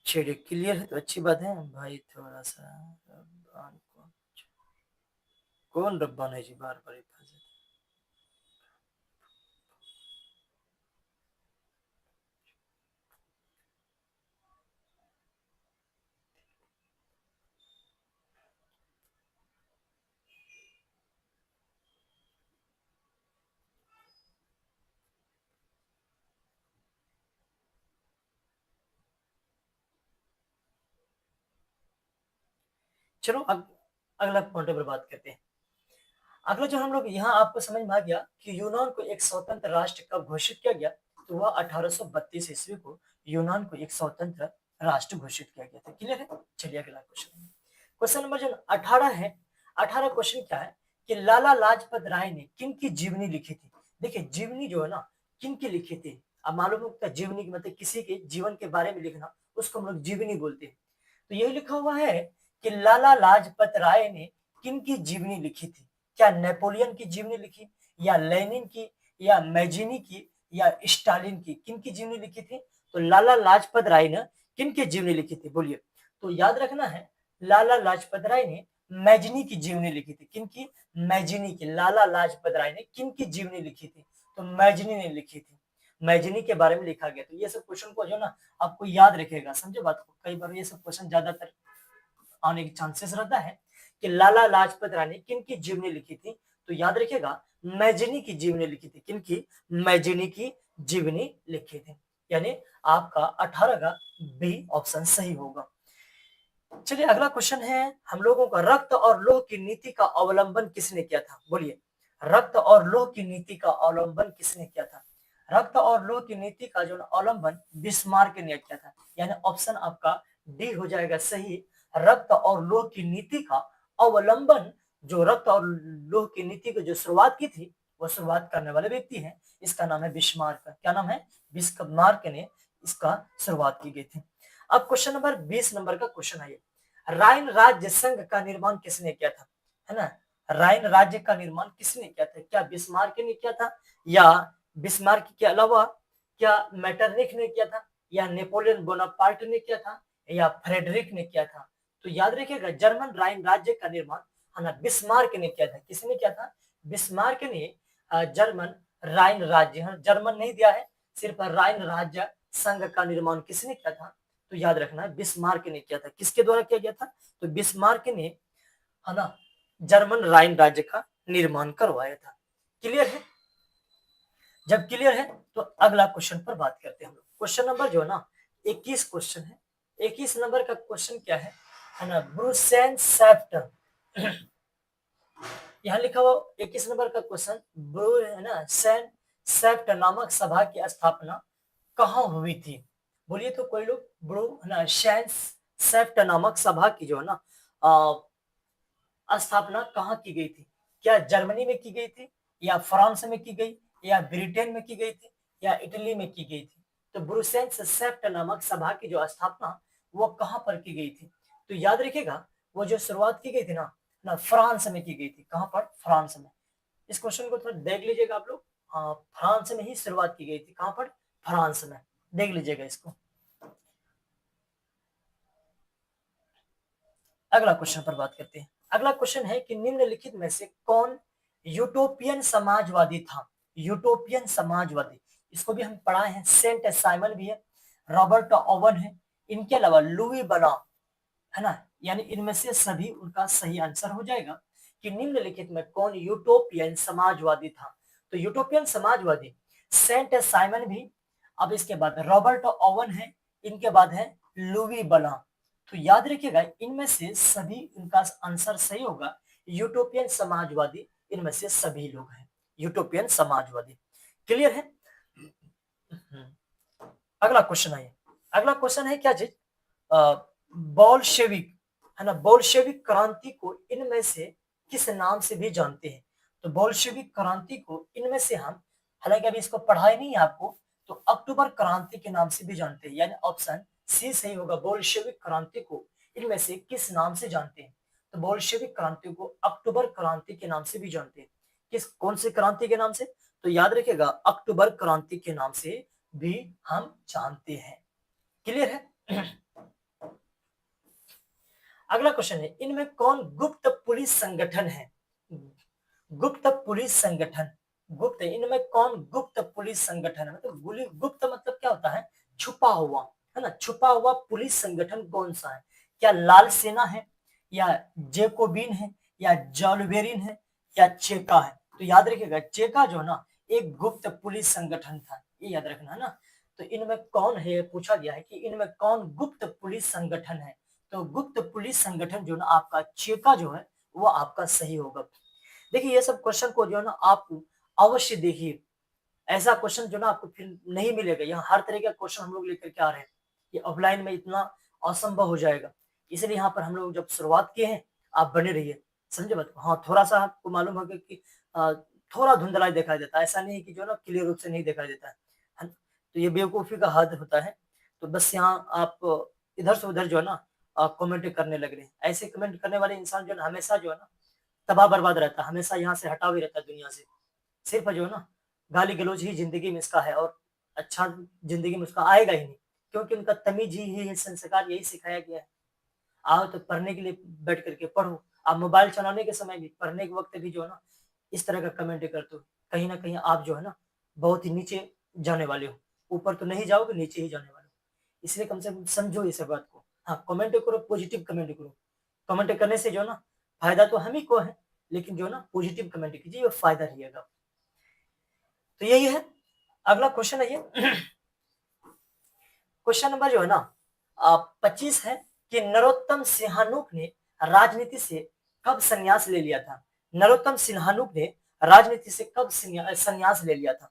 चलिए, क्लियर है तो अच्छी बात है भाई। थोड़ा सा रब्बान कौन रब्बान है जी, बार बार चलो अब अगला पॉइंट पर बात करते हैं। अगला जो हम लोग यहाँ आपको समझ में आ गया कि यूनान को एक स्वतंत्र राष्ट्र कब घोषित किया गया, तो वह 1832 ईस्वी को यूनान को एक स्वतंत्र राष्ट्र घोषित किया गया था। क्लियर है? चलिए अगला क्वेश्चन, क्वेश्चन नंबर जो 18 है। 18 क्वेश्चन क्या है कि लाला लाजपत राय ने किन की जीवनी लिखी थी? देखिए, जीवनी जो है ना किन की लिखी थी? अब मालूम होता है जीवनी मतलब किसी के जीवन के बारे में लिखना, उसको हम लोग जीवनी बोलते हैं। तो यही लिखा हुआ है कि लाला लाजपत राय ने किन की जीवनी लिखी थी? क्या नेपोलियन की जीवनी लिखी, या लेनिन की, या मैजिनी की, या स्टालिन की? किन की जीवनी लिखी थी? तो लाला लाजपत राय ने किन की जीवनी लिखी थी? बोलिए। तो याद रखना है, लाला लाजपत राय ने मैजिनी की जीवनी लिखी थी। किन की? मैजिनी की। लाला लाजपत राय ने किन की जीवनी लिखी थी? तो मैजिनी ने लिखी थी। मैजिनी के बारे में लिखा गया। तो ये सब क्वेश्चन को जो ना आपको याद रखेगा, समझे बात को। कई बार ये सब क्वेश्चन ज्यादातर आने के चांसेस रहता है कि लाला लाजपत राय ने किन की जीवनी लिखी थी। तो याद रखिएगा, मैजिनी की जीवनी लिखी थी। किन की? मैजिनी की जीवनी लिखी थी। यानी आपका 18 का बी ऑप्शन सही होगा। चलिए अगला क्वेश्चन है हम लोगों का, रक्त और लोह की नीति का अवलंबन किसने किया था? बोलिए, रक्त और लोह की नीति का अवलंबन किसने किया था? रक्त और लोह की नीति का जो अवलंबन बिस्मार्क ने किया था। यानी ऑप्शन आपका डी हो जाएगा सही। रक्त और लोह की नीति का अवलंबन, जो रक्त और लोह की नीति की जो शुरुआत की थी, वो शुरुआत करने वाले व्यक्ति हैं, इसका नाम है बिस्मार्क। क्या नाम है? बिस्मार्क ने इसका शुरुआत की गई थी। अब क्वेश्चन नंबर 20 नंबर का क्वेश्चन है, राइन राज्य संघ का निर्माण किसने किया था? है ना, राइन राज्य का निर्माण किसने किया था? क्या बिस्मार्क ने किया था, या बिस्मार्क के अलावा क्या मेटरनिख ने किया था, या नेपोलियन बोनापार्ट ने किया था, या फ्रेडरिक ने किया था? तो याद रखिएगा, जर्मन राइन राज्य का निर्माण है ना बिस्मार्क ने किया था। किसने किया था? बिस्मार्क ने जर्मन राइन राज्य, जर्मन नहीं दिया है, सिर्फ राइन राज्य संघ का निर्माण किसने किया था? तो याद रखना, बिस्मार्क ने किया था। किसके द्वारा किया गया था? तो बिस्मार्क ने है ना जर्मन राइन राज्य का निर्माण करवाया था। क्लियर है? जब क्लियर है तो अगला क्वेश्चन पर बात करते हैं हम लोग। क्वेश्चन नंबर जो है ना 21 क्वेश्चन है। 21 नंबर का क्वेश्चन क्या है ना, ब्रूसेन सेफ्ट। यहाँ लिखा हुआ 21 नंबर का क्वेश्चन, ब्रू है ना सेन सेफ्ट नामक सभा की स्थापना कहाँ हुई थी? बोलिए तो कोई लोग। ब्रू है ना सेन सेफ्ट नामक सभा की जो है ना स्थापना कहाँ की गई थी? क्या जर्मनी में की गई थी, या फ्रांस में की गई, या ब्रिटेन में की गई थी, या इटली में की गई थी? तो ब्रुसेल्स सेफ्ट नामक सभा की जो स्थापना वो कहाँ पर की गई थी? तो याद रखिएगा, वो जो शुरुआत की गई थी ना फ्रांस में की गई थी। कहाँ पर? फ्रांस में। इस क्वेश्चन को थोड़ा देख लीजिएगा आप लोग। फ्रांस में ही शुरुआत की गई थी। कहाँ पर? फ्रांस में। देख लीजिएगा इसको। अगला क्वेश्चन पर बात करते हैं। अगला क्वेश्चन है कि निम्नलिखित में से कौन यूटोपियन समाजवादी था? यूटोपियन समाजवादी, इसको भी हम पढ़ा है। सेंट साइमन भी है, रॉबर्ट ओवन है, इनके अलावा लुई बना, है ना। यानी इनमें से सभी उनका सही आंसर हो जाएगा कि निम्नलिखित में कौन यूटोपियन समाजवादी था। तो यूटोपियन समाजवादी सेंट साइमन भी, अब इसके बाद रॉबर्ट ओवन है, इनके बाद है लुई बना। तो याद रखिएगा इनमें से सभी उनका आंसर सही होगा। यूटोपियन समाजवादी इनमें से सभी लोग हैं यूटोपियन समाजवादी। क्लियर है? अगला क्वेश्चन है, अगला क्वेश्चन है क्या चीज, बोल्शेविक, है ना। बोल्शेविक क्रांति को इनमें से किस नाम से भी जानते हैं? तो बोल्शेविक क्रांति को इनमें से हम, हालांकि अभी इसको पढ़ाई नहीं है आपको, तो अक्टूबर क्रांति के नाम से भी जानते हैं, यानी ऑप्शन सी सही होगा। बोल्शेविक क्रांति को इनमें से किस नाम से जानते हैं? तो बोल्शेविक क्रांति को अक्टूबर क्रांति के नाम से भी जानते हैं। किस, कौन सी क्रांति के नाम से? तो याद रखिएगा अक्टूबर क्रांति के नाम से भी हम जानते हैं। क्लियर है? अगला क्वेश्चन है, इनमें कौन गुप्त पुलिस संगठन है? गुप्त पुलिस संगठन, गुप्त, इनमें कौन गुप्त पुलिस संगठन है? मतलब गुप्त मतलब क्या होता है? छुपा हुआ, है ना। छुपा हुआ पुलिस संगठन कौन सा है? क्या लाल सेना है, या जेकोबिन है, या जॉलवेरिन है, या चेका है? तो याद रखिएगा चेका जो है ना एक गुप्त पुलिस संगठन था, ये याद रखना है ना। तो इनमें कौन है, पूछा गया है कि इनमें कौन गुप्त पुलिस संगठन है। तो गुप्त पुलिस संगठन जो ना आपका चेका जो है वो आपका सही होगा। देखिए ये सब क्वेश्चन को जो है ना आप अवश्य देखिए, ऐसा क्वेश्चन जो ना आपको फिर नहीं मिलेगा। यहाँ हर तरह का क्वेश्चन हम लोग लेकर के आ रहे हैं, ये ऑफलाइन में इतना असंभव हो जाएगा। इसलिए यहाँ पर हम लोग जब शुरुआत किए हैं, आप बने रहिए, समझे बात को। हाँ थोड़ा सा आपको मालूम होगा कि थोड़ा धुंधलाई दिखाई देता है, ऐसा नहीं है कि जो ना क्लियर रूप से नहीं दिखाई देता है। तो ये बेवकूफी का हद होता है। तो बस यहाँ आप इधर से उधर जो है ना कमेंट करने लग रहे हैं। ऐसे कमेंट करने वाले इंसान जो है हमेशा जो है ना तबाह बर्बाद रहता है, हमेशा यहाँ से हटा हुआ रहता है दुनिया से। सिर्फ जो है ना गाली गलौज ही जिंदगी में इसका है, और अच्छा जिंदगी में उसका आएगा ही नहीं, क्योंकि उनका तमीज ही है, संस्कार यही सिखाया गया है। आओ तो पढ़ने के लिए बैठ करके पढ़ो। आप मोबाइल चलाने के समय भी, पढ़ने के वक्त भी जो है ना इस तरह का कमेंट करते हो, कहीं ना कहीं आप जो है ना बहुत ही नीचे जाने वाले हो। ऊपर तो नहीं जाओगे, नीचे ही जाने वाले हो। इसलिए कम से कम समझो इस बात को। हाँ कमेंट करो, पॉजिटिव कमेंट करो। कमेंट करने से जो है ना फायदा तो हम ही को है, लेकिन जो है ना पॉजिटिव कमेंट कीजिए, ये फायदा रहेगा। तो यही है। अगला क्वेश्चन है ये क्वेश्चन नंबर जो है ना 25 है कि नरोत्तम सिंहानुक ने राजनीति से कब संन्यास ले लिया था? नरोत्तम सिंहानुक ने राजनीति से कब संन्यास ले लिया था?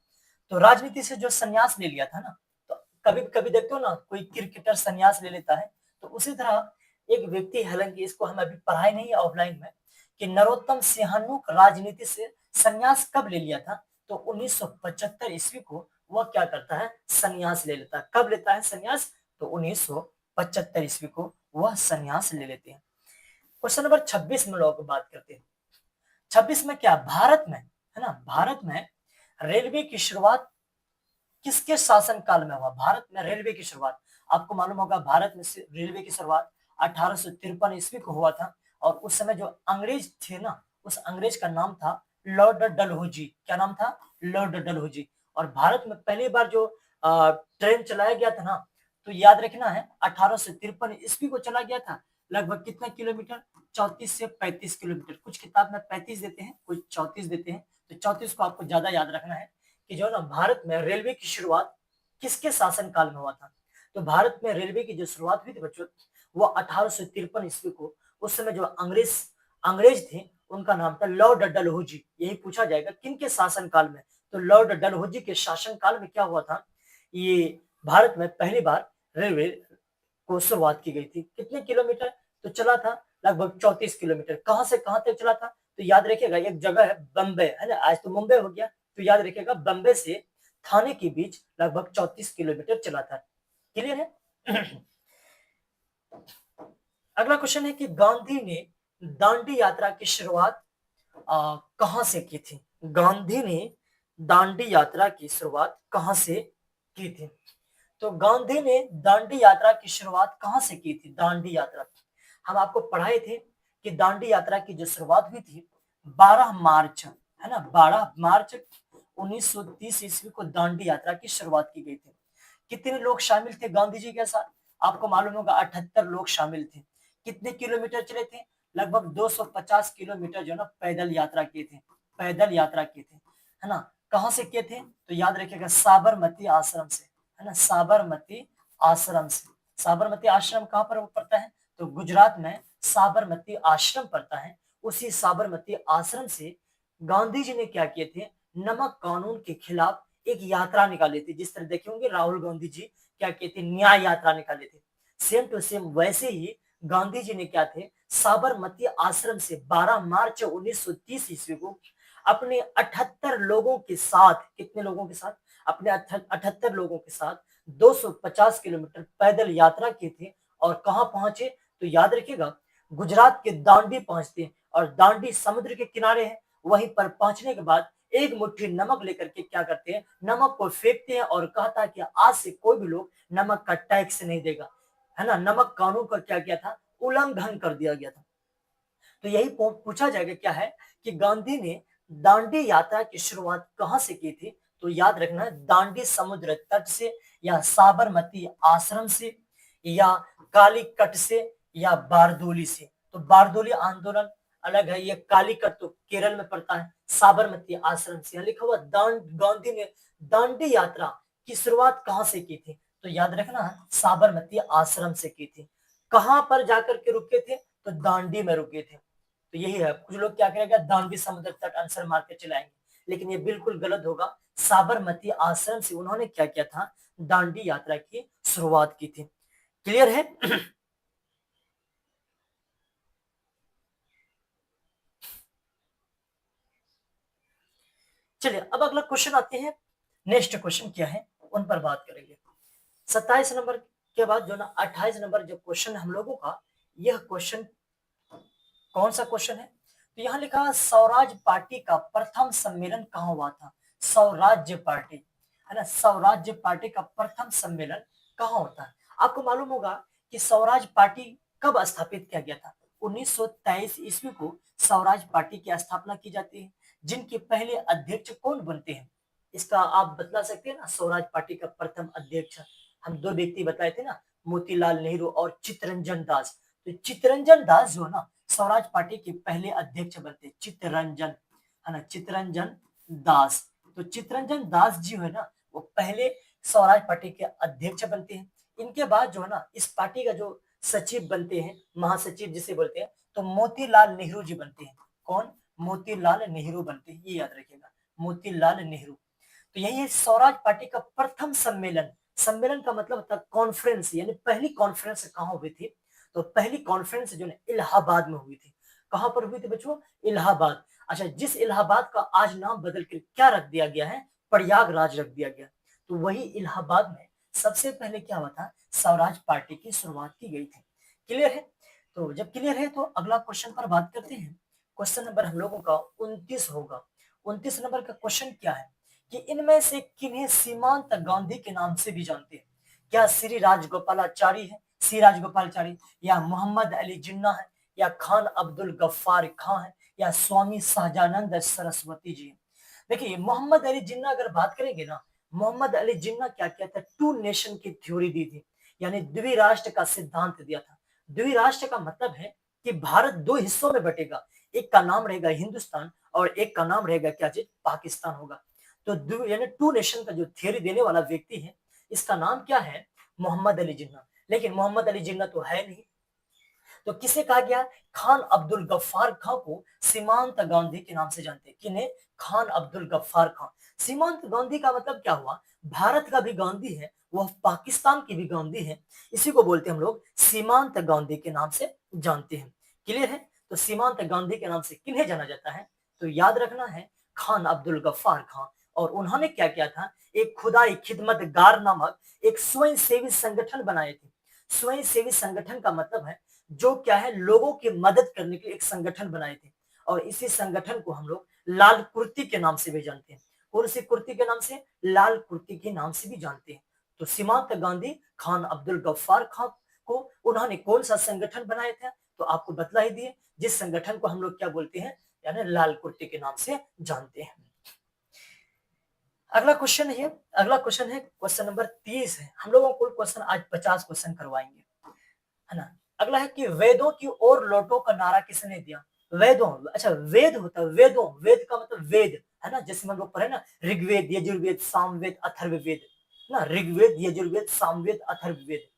तो राजनीति से जो संन्यास ले लिया था ना, तो कभी कभी देखते हो ना कोई क्रिकेटर संन्यास ले लेता है, तो उसी तरह एक व्यक्ति, हालांकि इसको हम अभी पढ़ाई नहीं है ऑफलाइन में, कि नरोत्तम सिंहानुक राजनीति से संन्यास कब ले लिया था? तो 1975 ईस्वी को वह क्या करता है? संन्यास ले लेता है। कब लेता है संन्यास? तो 1975 ईस्वी को वह संन्यास ले लेते हैं। क्वेश्चन नंबर 26 में लोग बात करते हैं। 26 में क्या, भारत में, है ना, भारत में रेलवे की शुरुआत किसके शासन काल में हुआ? भारत में रेलवे की शुरुआत, आपको मालूम होगा भारत में रेलवे की शुरुआत 1853 ईस्वी को हुआ था। और उस समय जो अंग्रेज थे ना, उस अंग्रेज का नाम था लॉर्ड डलहौजी। क्या नाम था? लॉर्ड डलहौजी। और भारत में पहली बार जो ट्रेन चलाया गया था ना, तो याद रखना है 1853 ईस्वी को चला गया था। लगभग कितना किलोमीटर? 34 से 35 किलोमीटर। कुछ किताब में 35 देते हैं, कुछ 34 देते हैं, तो 34 को आपको ज्यादा याद रखना है कि जो ना भारत में रेलवे की शुरुआत किसके शासन काल में हुआ था? तो भारत में रेलवे की जो शुरुआत हुई थी बच्चों, वो 1853 ईस्वी को, उस समय जो अंग्रेज थे उनका नाम था लॉर्ड डलहौजी। यही पूछा जाएगा किनके शासन काल में? तो लॉर्ड डलहौजी के शासन काल में क्या हुआ था? ये भारत में पहली बार रेलवे को शुरुआत की गई थी। कितने किलोमीटर? तो चला था लगभग 34 किलोमीटर। कहां से कहां तक चला था? तो याद रखिएगा एक जगह है बम्बे, है ना, आज तो मुंबई हो गया, तो याद रखिएगा बम्बे से थाने के बीच लगभग 34 किलोमीटर चला था। क्लियर है? अगला क्वेश्चन है कि गांधी ने दांडी यात्रा की शुरुआत कहां से की थी? गांधी ने दांडी यात्रा की शुरुआत कहां से की थी। तो गांधी ने दांडी यात्रा की शुरुआत कहां से की थी? दांडी यात्रा हम आपको पढ़ाए थे कि दांडी यात्रा की जो शुरुआत हुई थी 12 मार्च, है ना, 12 मार्च 1930 ईस्वी को दांडी यात्रा की शुरुआत की गई थी। कितने लोग शामिल थे गांधी जी के साथ? आपको मालूम होगा 78 लोग शामिल थे। कितने किलोमीटर चले थे? लगभग 250 किलोमीटर जो ना पैदल यात्रा किए थे, पैदल यात्रा किए थे, है ना। कहां से किए थे? तो याद रखिएगा साबरमती आश्रम से, है ना, साबरमती आश्रम से। साबरमती आश्रम कहां पर पड़ता है? तो गुजरात में साबरमती आश्रम पड़ता है। उसी साबरमती आश्रम से गांधी जी ने क्या किए थे? नमक कानून के खिलाफ एक यात्रा निकाली थी। जिस तरह देखे होंगे राहुल गांधी जी क्या किए थे? न्याय यात्रा निकाली थी। सेम टू सेम वैसे ही गांधी जी ने क्या थे? साबरमती आश्रम से 12 मार्च 1930 ईस्वी को अपने 78 लोगों के साथ, कितने लोगों के साथ? अपने 78 लोगों के साथ 250 किलोमीटर पैदल यात्रा की थी। और कहां पहुंचे? तो याद रखिएगा गुजरात के दांडी पहुंचते हैं, और दांडी समुद्र के किनारे है। वहीं पर पहुंचने के बाद एक मुट्ठी नमक लेकर के क्या करते हैं? नमक को फेंकते हैं और कहता है कि आज से कोई भी लोग नमक का टैक्स नहीं देगा, है ना। नमक कानून का क्या किया था? उल्लंघन कर दिया गया था। तो यही पूछा जाएगा क्या है कि गांधी ने दांडी यात्रा की शुरुआत कहां से की थी? तो याद रखना है दांडी समुद्र तट से, या साबरमती आश्रम से, या कालीकट से, या बारदोली से। तो बारदोली आंदोलन अलग है, ये कालीकट तो केरल में पड़ता है। साबरमती आश्रम से यहाँ लिखा हुआ गांधी ने दांडी यात्रा की शुरुआत कहां से की थी? तो याद रखना साबरमती आश्रम से की थी। कहां पर जाकर के रुके थे? तो दांडी में रुके थे। तो यही है। कुछ लोग क्या करेगा? दांडी समुद्र तट आंसर मार के चलाएंगे, लेकिन ये बिल्कुल गलत होगा। साबरमती आश्रम से उन्होंने क्या किया था? दांडी यात्रा की शुरुआत की थी। क्लियर है? चलिए अब अगला क्वेश्चन आते हैं। नेक्स्ट क्वेश्चन क्या है उन पर बात करेंगे। 27 नंबर के बाद जो ना 28 नंबर जो क्वेश्चन हम लोगों का, यह क्वेश्चन कौन सा क्वेश्चन है? तो यहाँ लिखा है स्वराज पार्टी का प्रथम सम्मेलन कहाँ हुआ था? स्वराज्य पार्टी, है ना, स्वराज्य पार्टी का प्रथम सम्मेलन कहाँ होता है? आपको मालूम होगा कि स्वराज पार्टी कब स्थापित किया गया था? 1923 ईस्वी को स्वराज पार्टी की स्थापना की जाती है। जिनके पहले अध्यक्ष कौन बनते हैं? इसका आप बतला सकते हैं ना? स्वराज पार्टी का प्रथम अध्यक्ष हम दो व्यक्ति बताए थे ना, मोतीलाल नेहरू और चित्तरंजन दास। तो चित्तरंजन दास जो है ना स्वराज पार्टी के पहले अध्यक्ष बनते, चित्तरंजन, है ना, चित्तरंजन दास। तो चित्तरंजन दास जी है ना वो पहले स्वराज पार्टी के अध्यक्ष बनते हैं। इनके बाद जो है ना इस पार्टी का जो सचिव बनते हैं, महासचिव जिसे बोलते हैं, तो मोतीलाल नेहरू जी बनते हैं। कौन? मोतीलाल नेहरू बनते हैं, ये याद रखिएगा, मोतीलाल नेहरू। तो यही है स्वराज पार्टी का प्रथम सम्मेलन। सम्मेलन का मतलब होता है कॉन्फ्रेंस, यानी पहली कॉन्फ्रेंस कहाँ हुई थी? तो पहली कॉन्फ्रेंस जो है इलाहाबाद में हुई थी। कहां पर हुई थी बच्चों? इलाहाबाद। अच्छा, जिस इलाहाबाद का आज नाम बदल कर क्या रख दिया गया है? प्रयागराज रख दिया गया। तो वही इलाहाबाद में सबसे पहले क्या हुआ था? स्वराज पार्टी की शुरुआत की गई थी। क्लियर है? तो जब क्लियर है तो अगला क्वेश्चन पर बात करते हैं। क्वेश्चन नंबर हम लोगों का 29 होगा। 29 नंबर का क्वेश्चन क्या है कि इनमें से किन्हें सीमांत गांधी के नाम से भी जानते हैं? क्या श्री राजगोपालाचारी है, श्री राजगोपालाचारी, या मोहम्मद अली जिन्ना है, या खान अब्दुल गफ्फार खां है, या स्वामी सहजानंद सरस्वती जी है? देखिए मोहम्मद अली जिन्ना अगर बात करेंगे ना, मोहम्मद अली जिन्ना क्या किया था? टू नेशन की थ्योरी दी थी, यानी द्विराष्ट्र का सिद्धांत दिया था। द्विराष्ट्र का मतलब है कि भारत दो हिस्सों में बटेगा, एक का नाम रहेगा हिंदुस्तान और एक का नाम रहेगा क्या चीज? पाकिस्तान होगा। तो यानी टू नेशन का जो थियरी देने वाला व्यक्ति है, इसका नाम क्या है? मोहम्मद अली जिन्ना। लेकिन मोहम्मद अली जिन्ना तो है नहीं, तो किसे कहा गया? खान अब्दुल गफ्फार खां को सीमांत गांधी के नाम से जानते हैं। किन्हें? खान अब्दुल गफ्फार खां। सीमांत गांधी का मतलब क्या हुआ? भारत का भी गांधी है, वह पाकिस्तान की भी गांधी है, इसी को बोलते हैं हम लोग सीमांत गांधी के नाम से जानते हैं। क्लियर है? तो सीमांत गांधी के नाम से किन्हें जाना जाता है? तो याद रखना है खान अब्दुल गफ्फार खां। और उन्होंने क्या किया था? एक खुदाई खिदमत गार नामक एक स्वयं सेवी संगठन बनाए थे। स्वयं सेवी संगठन का मतलब है जो क्या है, लोगों की मदद करने के लिए एक संगठन बनाए थे। और इसी संगठन को हम लोग लाल कुर्ती के नाम से भी जानते हैं। कौन सी कुर्ती के नाम से? लाल कुर्ती के नाम से भी जानते हैं। तो सीमांत गांधी खान अब्दुल गफ्फार खान को उन्होंने कौन सा संगठन बनाया था? तो आपको बतला ही दिए, जिस संगठन को हम लोग क्या बोलते हैं, यानी लाल कुर्ती के नाम से जानते हैं। अगला क्वेश्चन है क्वेश्चन नंबर 30 है। हम लोगों को क्वेश्चन आज 50 क्वेश्चन करवाएंगे, है ना। अगला है कि वेदों की ओर लौटो का नारा किसने दिया? वेदों, अच्छा वेद होता है, वेदों, वेद का मतलब वेद, है ना। जैसे हम लोग पढ़े ना, ऋग्वेद, यजुर्वेद, सामवेद, अथर्ववेद, ना, ऋग्वेद, यजुर्वेद, सामवेद, अथर्ववेद।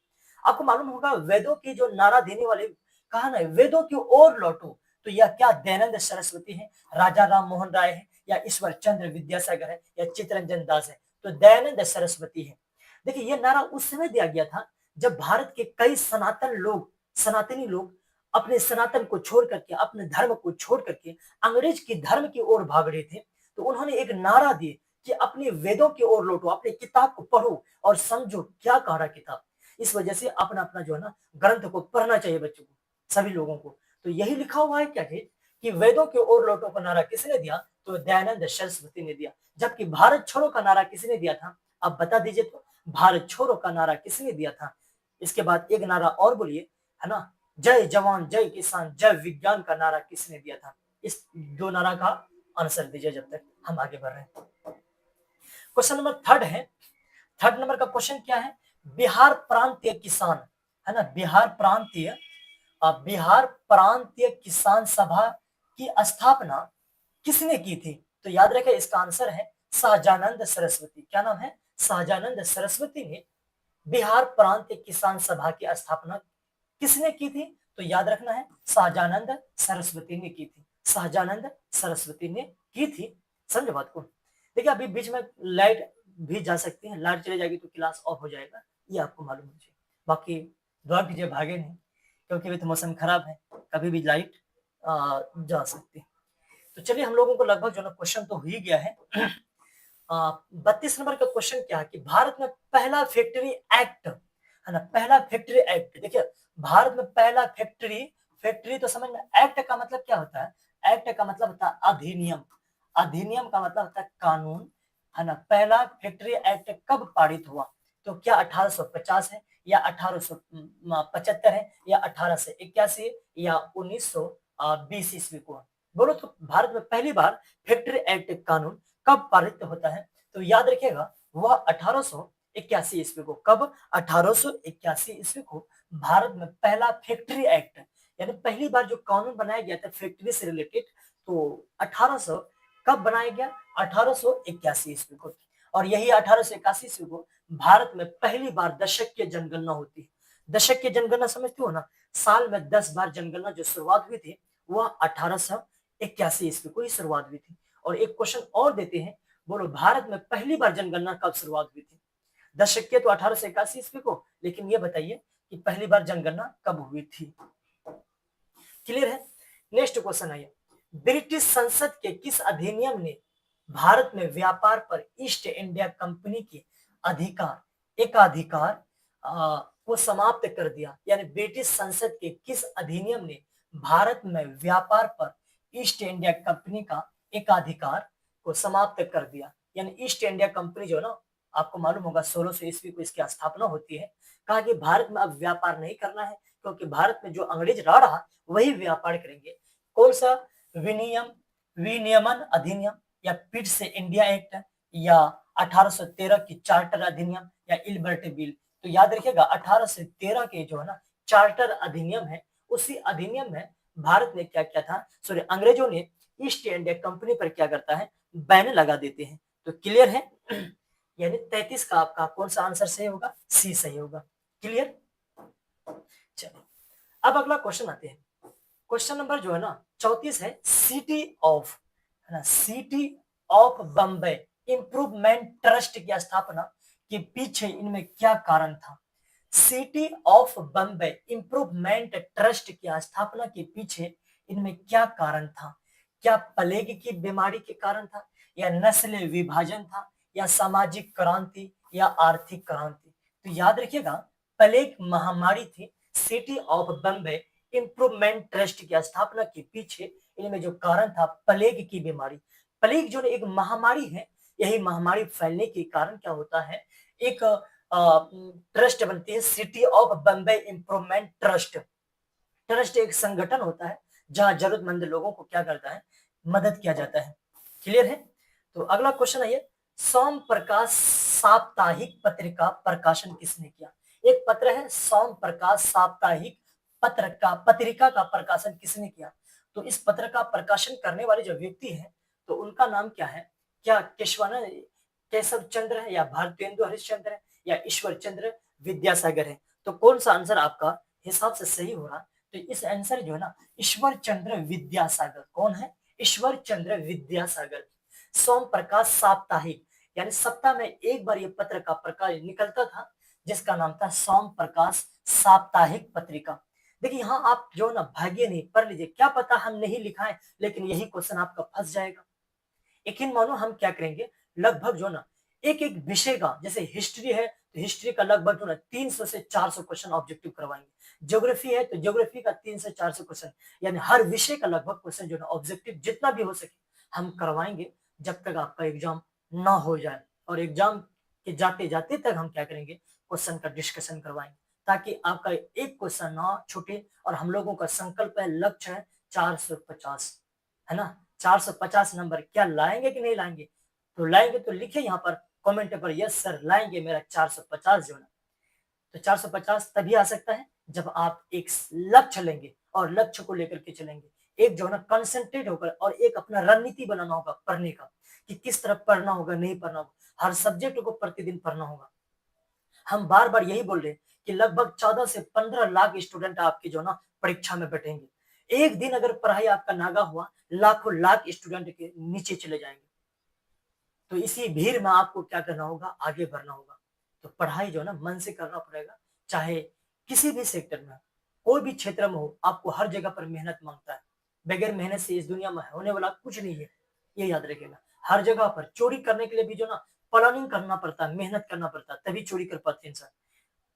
आपको मालूम होगा वेदों की जो नारा देने वाले कहा ना, वेदों की ओर लौटो, तो यह क्या दयानंद सरस्वती है, राजा राम मोहन राय है, या ईश्वर चंद्र विद्यासागर है, या चित्तरंजन दास है? तो दयानंद सरस्वती है। देखिए यह नारा उस समय दिया गया था जब भारत के कई सनातनी लोग अपने सनातन को छोड़ करके, अपने धर्म को छोड़ करके अंग्रेज की धर्म की ओर भाग रहे थे। तो उन्होंने एक नारा दी कि अपने वेदों की ओर लौटो, अपने किताब को पढ़ो और समझो क्या कह रहा किताब। इस वजह से अपना अपना जो है ना ग्रंथ को पढ़ना चाहिए बच्चों को, सभी लोगों को। तो यही लिखा हुआ है क्या कि वेदों की ओर लौटो का नारा किसने दिया? तो दयानंद सरस्वती ने दिया। जबकि भारत छोड़ो का नारा किसने दिया था? आप बता दीजिए तो, भारत छोड़ो का नारा किसने दिया था? इसके बाद एक नारा और बोलिए, है ना, जय जवान जय किसान जय विज्ञान का नारा किसने दिया था? इस दो नारा का आंसर दीजिए जब तक हम आगे बढ़ रहे हैं। क्वेश्चन नंबर 3 है। थर्ड नंबर का क्वेश्चन क्या है? बिहार प्रांतीय किसान, है ना, बिहार प्रांतीय किसान सभा की स्थापना किसने की थी? तो याद रखें इसका आंसर है सहजानंद सरस्वती। क्या नाम है? सहजानंद सरस्वती ने बिहार प्रांतीय किसान सभा की स्थापना किसने की थी? तो याद रखना है सहजानंद सरस्वती ने की थी। सहजानंद सरस्वती ने की थी। समझे बात को? देखिए अभी बीच में लाइट भी जा सकती है, लाइट चली जाएगी तो क्लास ऑफ हो जाएगा, ये आपको मालूम होना चाहिए। बाकी दुआ कीजिए भागे नहीं, क्योंकि अभी तो मौसम खराब है, कभी भी लाइट जा सकती है। तो चलिए हम लोगों को लगभग जो ना क्वेश्चन तो हो ही गया है। 32 नंबर का क्वेश्चन क्या है कि भारत में पहला फैक्ट्री एक्ट, है ना, पहला फैक्ट्री एक्ट। देखिए भारत में पहला फैक्ट्री तो समझ में, एक्ट का मतलब क्या होता है? एक्ट का मतलब होता है अधिनियम, अधिनियम का मतलब होता है कानून, है ना। पहला फैक्ट्री एक्ट कब पारित हुआ? तो क्या 1850 है, या 1875 है, या 1881, या 1920 ईस्वी को? बोलो तो भारत में पहली बार फैक्ट्री एक्ट कानून कब पारित होता है? तो याद रखिएगा वह 1881 ईस्वी को। कब? 1881 ईस्वी को भारत में पहला फैक्ट्री एक्ट, यानी पहली बार जो कानून बनाया गया था फैक्ट्री से रिलेटेड, तो 1800 कब बनाया गया? 1881 ईस्वी को। और यही 1881 ईस्वी को भारत में पहली बार दशकीय जनगणना होती है। दशकीय जनगणना समझते हो ना, साल में 10 बार जनगणना जो शुरुआत हुई थी वह 1881 ईस्वी को ही शुरुआत हुई थी। और एक क्वेश्चन और देते हैं, बोलो भारत में पहली बार जनगणना कब शुरुआत हुई थी? दशकीय तो 1881 ईस्वी को, लेकिन ये बताइए कि पहली बार जनगणना कब हुई थी? क्लियर है? नेक्स्ट क्वेश्चन है, ब्रिटिश संसद के किस अधिनियम ने भारत में व्यापार पर ईस्ट इंडिया कंपनी के एकाधिकार को समाप्त कर दिया? यानी ब्रिटिश संसद के किस अधिनियम ने भारत में व्यापार पर ईस्ट इंडिया कंपनी का एकाधिकार को समाप्त कर दिया? यानी ईस्ट इंडिया कंपनी जो ना, आपको मालूम होगा 1600 ईस्वी को इसकी स्थापना होती है। कहा कि भारत में अब व्यापार नहीं करना है, क्योंकि भारत में जो अंग्रेज रहा वही व्यापार करेंगे। कौन सा? विनियमन अधिनियम, या पिट से इंडिया एक्ट, या 1813 की चार्टर अधिनियम, या इल्बर्ट बिल? तो याद रखिएगा 1813 के जो है ना चार्टर अधिनियम है, उसी अधिनियम में भारत ने क्या किया था, सॉरी अंग्रेजों ने ईस्ट इंडिया कंपनी पर क्या करता है, बैन लगा देते हैं। तो क्लियर है? यानी 33 का आपका कौन सा आंसर सही होगा? सी सही होगा। क्लियर? चलिए अब अगला क्वेश्चन आते हैं। क्वेश्चन नंबर जो है ना 34 है, city of Bombay improvement trust की स्थापना के पीछे इनमें क्या कारण था? City of Bombay improvement trust की स्थापना के पीछे इनमें क्या कारण था? क्या प्लेग की बीमारी के कारण था, या नस्ल विभाजन था, या सामाजिक क्रांति, या आर्थिक क्रांति? तो याद रखिएगा प्लेग महामारी थी। City of Bombay improvement trust की स्थापना के पीछे इनमें जो कारण था प्लेग की बीमारी। प्लेग जो एक महामारी है यही महामारी फैलने के कारण क्या होता है, एक ट्रस्ट बनती है, city of Bombay improvement trust. Trust एक संगठन होता है जहां जरूरतमंद लोगों को क्या करता है, मदद किया जाता है। क्लियर है? तो अगला क्वेश्चन है ये, सोम प्रकाश साप्ताहिक पत्रिका प्रकाशन किसने किया? एक पत्र है सोम प्रकाश साप्ताहिक पत्रिका का प्रकाशन किसने किया? तो इस पत्र का प्रकाशन करने वाले जो व्यक्ति है, तो उनका नाम क्या है? क्या केशवानंद केशव चंद्र है, या भारतेंदु हरिश्चंद्र है, या ईश्वर चंद्र विद्यासागर है? तो कौन सा आंसर आपका हिसाब से सही हो रहा है? तो इस आंसर जो है ना, ईश्वर चंद्र विद्यासागर। कौन है? ईश्वर चंद्र विद्यासागर। सोम प्रकाश साप्ताहिक, यानी सप्ताह में एक बार ये पत्र का प्रकाश निकलता था, जिसका नाम था सोम प्रकाश साप्ताहिक पत्रिका। देखिए यहाँ आप जो ना भाग्य नहीं पढ़ लीजिए, क्या पता हम नहीं लिखा है, लेकिन यही क्वेश्चन आपका फंस जाएगा। यकीन मानो हम क्या करेंगे, लगभग जो ना एक एक विषय का, जैसे हिस्ट्री है तो हिस्ट्री का लगभग जो ना 300 से 400 क्वेश्चन ऑब्जेक्टिव करवाएंगे। ज्योग्राफी है तो ज्योग्राफी का 300 से 400 क्वेश्चन, यानी हर विषय का लगभग क्वेश्चन जो ना ऑब्जेक्टिव जितना भी हो सके हम करवाएंगे, जब तक आपका एग्जाम ना हो जाए। और एग्जाम के जाते जाते तक हम क्या करेंगे, क्वेश्चन का डिस्कशन करवाएंगे, ताकि आपका एक क्वेश्चन ना छूटे। और हम लोगों का संकल्प है, लक्ष्य है 450, है ना? 450 नंबर क्या लाएंगे कि नहीं लाएंगे? तो लाएंगे तो लिखे यहाँ पर कमेंट पर, यस सर लाएंगे मेरा 450 जो है। तो 450 तभी आ सकता है जब आप एक लक्ष्य लेंगे और लक्ष्य को लेकर के चलेंगे, एक जो है ना कंसंट्रेट होकर, और एक अपना रणनीति बनाना होगा पढ़ने का, कि किस तरफ पढ़ना होगा, नहीं पढ़ना होगा। हर सब्जेक्ट को प्रतिदिन पढ़ना होगा। हम बार बार यही बोल रहे हैं कि लगभग 14 से 15 लाख स्टूडेंट आपके जो ना परीक्षा में बैठेंगे। एक दिन अगर पढ़ाई आपका नागा हुआ, लाखों लाख स्टूडेंट के नीचे चले जाएंगे। तो इसी भीड़ में आपको क्या करना होगा, आगे बढ़ना होगा। तो पढ़ाई जो है ना मन से करना पड़ेगा, चाहे किसी भी सेक्टर में, कोई भी क्षेत्र में हो, आपको हर जगह पर मेहनत मांगता है। बगैर मेहनत से इस दुनिया में होने वाला कुछ नहीं है, ये याद रखिएगा। हर जगह पर चोरी करने के लिए भी जो ना प्लानिंग करना पड़ता है, मेहनत करना पड़ता है, तभी चोरी कर पाते हैं इंसान।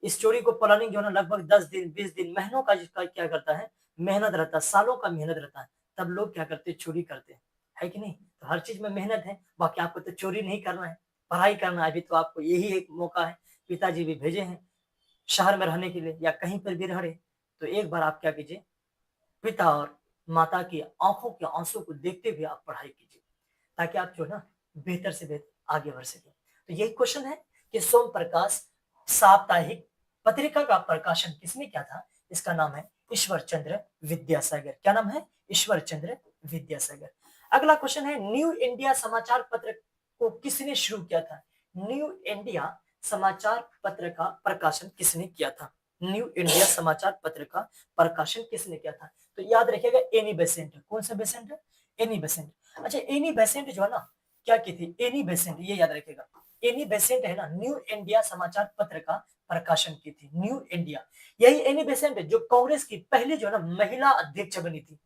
इस चोरी को प्लानिंग जो है ना लगभग 10 दिन 20 दिन महीनों का जिसका क्या करता है, मेहनत रहता है, सालों का मेहनत रहता है, तब लोग क्या करते हैं, चोरी करते हैं, है कि नहीं? तो हर चीज में मेहनत है। बाकी आपको तो चोरी नहीं करना है, पढ़ाई करना है। अभी तो आपको यही एक मौका है, पिताजी भी भेजे हैं शहर में रहने के लिए, या कहीं पर भी रह रहे, तो एक बार आप क्या कीजिए, पिता और माता की आंखों के आंसू को देखते हुए आप पढ़ाई कीजिए, ताकि आप जो है ना बेहतर से बेहतर आगे बढ़ सके। तो यही क्वेश्चन है कि सोम प्रकाश साप्ताहिक पत्रिका का प्रकाशन किसने किया था? इसका नाम है ईश्वर चंद्र विद्यासागर। क्या नाम है? ईश्वर चंद्र विद्यासागर। अगला क्वेश्चन है, न्यू इंडिया समाचार पत्र को किसने शुरू किया था? न्यू इंडिया समाचार पत्र का प्रकाशन किसने किया था? न्यू इंडिया समाचार पत्र का प्रकाशन किसने किया था? तो याद रखिएगा एनी बेसेंट। कौन सा बेसेंट है? Annie Besant. अच्छा, एनी बेसेंट जो है ना क्या की थी? एनी बेसेंट, ये याद रखिएगा। एनी बेसेंट है ना, न्यू इंडिया समाचार पत्र का प्रकाशन की थी। न्यू इंडिया, यही एनी बेसेंट जो कांग्रेस की पहली जो है ना महिला अध्यक्ष बनी थी,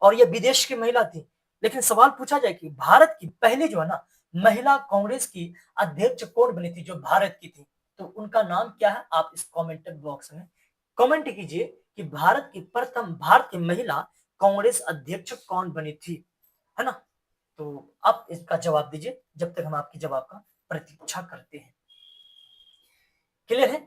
और ये विदेश की महिला थी। लेकिन सवाल पूछा जाए कि भारत की पहली जो है ना महिला कांग्रेस की अध्यक्ष कौन बनी थी, जो भारत की थी, तो उनका नाम क्या है? आप इस कमेंट बॉक्स में कमेंट कीजिए कि भारत की प्रथम भारत की महिला कांग्रेस अध्यक्ष कौन बनी थी, है ना? तो आप इसका जवाब दीजिए, जब तक हम आपके जवाब का प्रतीक्षा करते हैं। क्लियर है?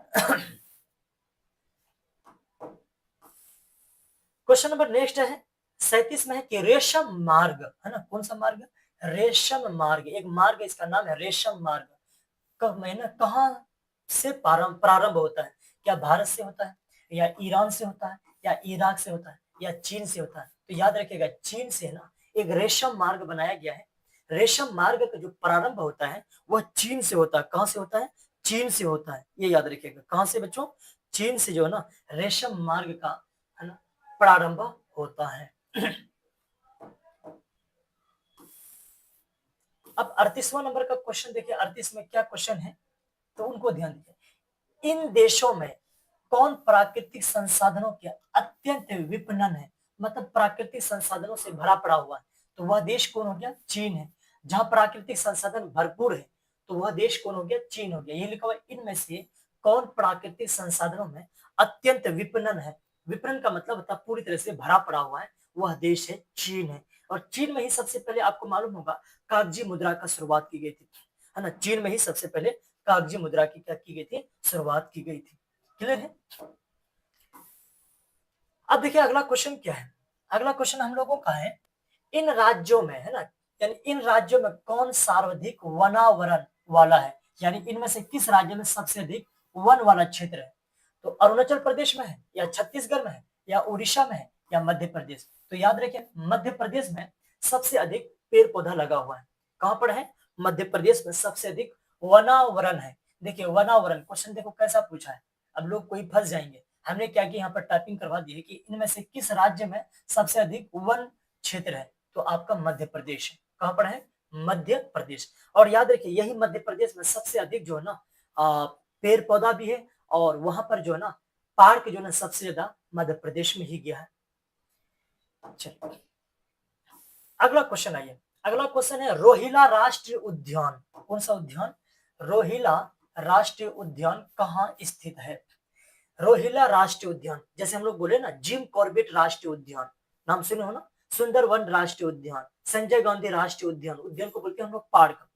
क्वेश्चन नंबर नेक्स्ट है 37 में है कि रेशम मार्ग, है ना? कौन सा मार्ग? रेशम मार्ग। एक मार्ग, इसका नाम है रेशम मार्ग। कहाँ से प्रारंभ होता है? क्या भारत से होता है, या ईरान से होता है, या इराक से होता है, या चीन से होता है? तो याद रखिएगा चीन से ना एक रेशम मार्ग बनाया गया है। रेशम मार्ग का जो प्रारंभ होता है वह चीन से होता है। कहां से होता है? चीन से होता है, ये याद रखिएगा। कहां से बच्चों? चीन से जो है ना रेशम मार्ग का, है ना, प्रारंभ होता है। अब 38वां नंबर का क्वेश्चन देखिए, 38 में क्या क्वेश्चन है, तो उनको ध्यान दीजिए। इन देशों में कौन प्राकृतिक संसाधनों के अत्यंत विपणन है, मतलब प्राकृतिक संसाधनों से भरा पड़ा हुआ है, तो वह देश कौन हो गया? चीन है। जहां प्राकृतिक संसाधन भरपूर है, तो वह देश कौन हो गया? चीन हो गया। ये लिखा हुआ है, इनमें से कौन प्राकृतिक संसाधनों में अत्यंत विपणन है? विपणन का मतलब होता है पूरी तरह से भरा पड़ा हुआ है, वह देश है चीन है। और चीन में ही सबसे पहले आपको मालूम होगा कागजी मुद्रा का शुरुआत की गई थी, है ना। चीन में ही सबसे पहले कागजी मुद्रा की क्या की गई थी, शुरुआत की गई थी। क्लियर है। अब देखिए अगला क्वेश्चन क्या है। अगला क्वेश्चन हम लोगों का है, इन राज्यों में, है ना, यानी इन राज्यों में कौन सर्वाधिक वनावरण वाला है, यानी इनमें से किस राज्य में सबसे अधिक वन वाला क्षेत्र है। तो अरुणाचल प्रदेश में है, या छत्तीसगढ़ में है, या उड़ीसा में है, या मध्य प्रदेश। तो याद रखिए मध्य प्रदेश में सबसे अधिक पेड़ पौधा लगा हुआ है। कहां पर है, मध्य प्रदेश में सबसे अधिक वनावरण है। देखिए वनावरण क्वेश्चन देखो कैसा पूछा है, अब लोग कोई फंस जाएंगे। हमने क्या किया, यहाँ पर टाइपिंग करवा दी है कि इनमें से किस राज्य में सबसे अधिक वन क्षेत्र है। तो आपका मध्य प्रदेश है। कहां पर है, मध्य प्रदेश। और याद रखिए यही मध्य प्रदेश में सबसे अधिक जो है ना पेड़ पौधा भी है, और वहां पर जो है ना पार्क जो है ना सबसे ज्यादा मध्य प्रदेश में ही गया है। चलिए अगला क्वेश्चन आइए। अगला क्वेश्चन है रोहिला राष्ट्रीय उद्यान। कौन सा उद्यान, रोहिला राष्ट्रीय उद्यान कहाँ स्थित है। रोहिला राष्ट्रीय उद्यान, जैसे हम लोग बोले ना जिम कॉर्बेट राष्ट्रीय उद्यान, नाम सुने हो ना, सुंदरवन राष्ट्रीय उद्यान, संजय गांधी राष्ट्रीय उद्यान, उद्यान को बोलते हैं हम लोग पार्क।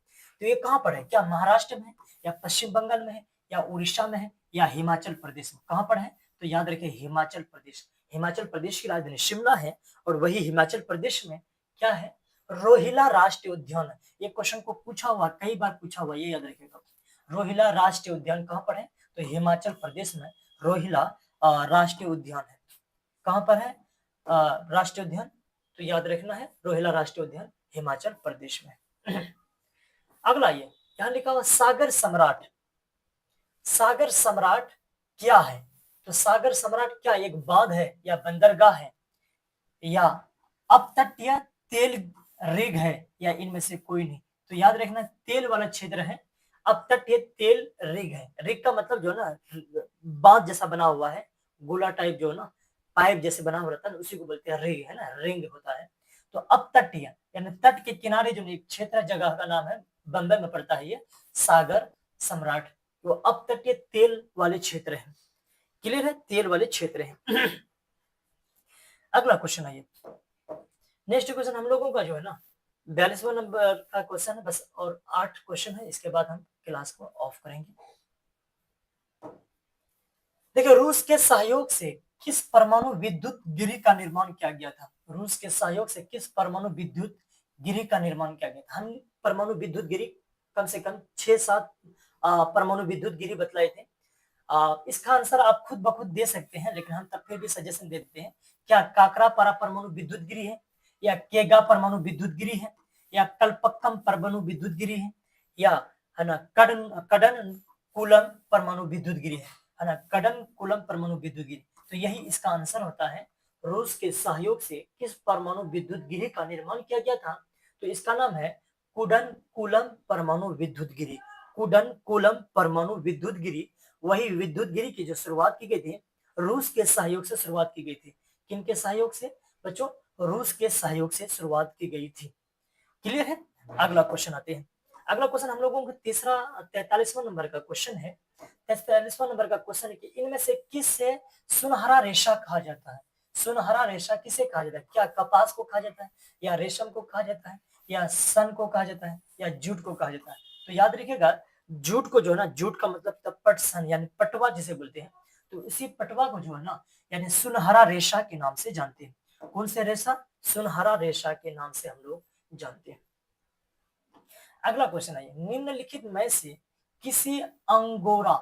तो ये कहाँ पर है, क्या महाराष्ट्र में है, या पश्चिम बंगाल में है, या उड़ीसा में है, या हिमाचल प्रदेश में, कहाँ पर है। तो याद रखिए हिमाचल प्रदेश। हिमाचल प्रदेश की राजधानी शिमला है, और वही हिमाचल प्रदेश में क्या है, रोहिला राष्ट्रीय उद्यान है। ये क्वेश्चन को पूछा हुआ, कई बार पूछा हुआ, ये याद रखिएगा। रोहिला राष्ट्रीय उद्यान कहाँ पर है, तो हिमाचल प्रदेश में रोहिला राष्ट्रीय उद्यान है। कहां पर है राष्ट्रीय उद्यान, तो याद रखना है रोहिला राष्ट्रीय उद्यान हिमाचल प्रदेश में। अगला ये यहां लिखा हुआ सागर सम्राट। सागर सम्राट क्या है, तो सागर सम्राट क्या एक बांध है, या बंदरगाह है, या अपतटीय तेल रिग है, या इनमें से कोई नहीं। तो याद रखना तेल वाला क्षेत्र है, अपतटीय तेल रिग है। रिग का मतलब जो है ना बांध जैसा बना हुआ है, गोला टाइप जो है ना पाइप जैसे बना हुआ रहता है, उसी को बोलते हैं रिग, है ना, रिंग होता है। तो अपतटीय यानी तट के किनारे जो एक क्षेत्र जगह का नाम है, बंबई में पड़ता है ये सागर सम्राट। तो अपतटीय तेल वाले क्षेत्र है। क्लियर है, तेल वाले क्षेत्र है। अगला क्वेश्चन आइए। नेक्स्ट क्वेश्चन हम लोगों का जो है ना 42वां नंबर का क्वेश्चन है, बस और 8 क्वेश्चन है, इसके बाद हम क्लास को ऑफ करेंगे। देखिए रूस के सहयोग से किस परमाणु विद्युत गिरी का निर्माण किया गया था। रूस के सहयोग से किस परमाणु विद्युत गिरी का निर्माण किया गया था। हम परमाणु विद्युत गिरी कम से कम 6-7 परमाणु विद्युत गिरी बतलाए थे। इसका आंसर आप खुद ब खुद दे सकते हैं, लेकिन हम तब फिर भी सजेशन दे देते हैं। क्या काकरापारा परमाणु विद्युत गिरी है, या केगा परमाणु विद्युत गिरी है, या कल्पक्कम परमाणु विद्युत गिरी है, या है ना कडन कुलम परमाणु विद्युत गिरी है ना, कडन कुलम परमाणु विद्युत गिरी। तो यही इसका आंसर होता है। रूस के सहयोग से किस परमाणु विद्युत गिरी का निर्माण किया गया था, तो इसका नाम है कुडन कुलम परमाणु विद्युत गिरी। कुडन कुलम परमाणु विद्युत गिरी, वही विद्युत गिरी की जो शुरुआत की गई थी रूस के सहयोग से शुरुआत की गई थी। किनके सहयोग से बच्चों, रूस के सहयोग से शुरुआत की गई थी। क्लियर है। अगला क्वेश्चन आते हैं। अगला क्वेश्चन हम लोगों का तीसरा 43वां नंबर का क्वेश्चन है। 43वां नंबर का क्वेश्चन है कि इनमें से किस से सुनहरा रेशा कहा जाता है। सुनहरा रेशा किसे कहा जाता है, क्या कपास को कहा जाता है, या रेशम को कहा जाता है, या सन को कहा जाता है, या जूट को कहा जाता है। तो याद रखिएगा जूट को जो है ना, जूट का मतलब तपट सन यानी पटवा जिसे बोलते हैं। तो इसी पटवा को जो है ना यानी सुनहरा रेशा के नाम से जानते हैं। कौन से रेशा, सुनहरा रेशा के नाम से हम लोग जानते हैं। अगला क्वेश्चन आइए, निम्नलिखित में से किसी अंगोरा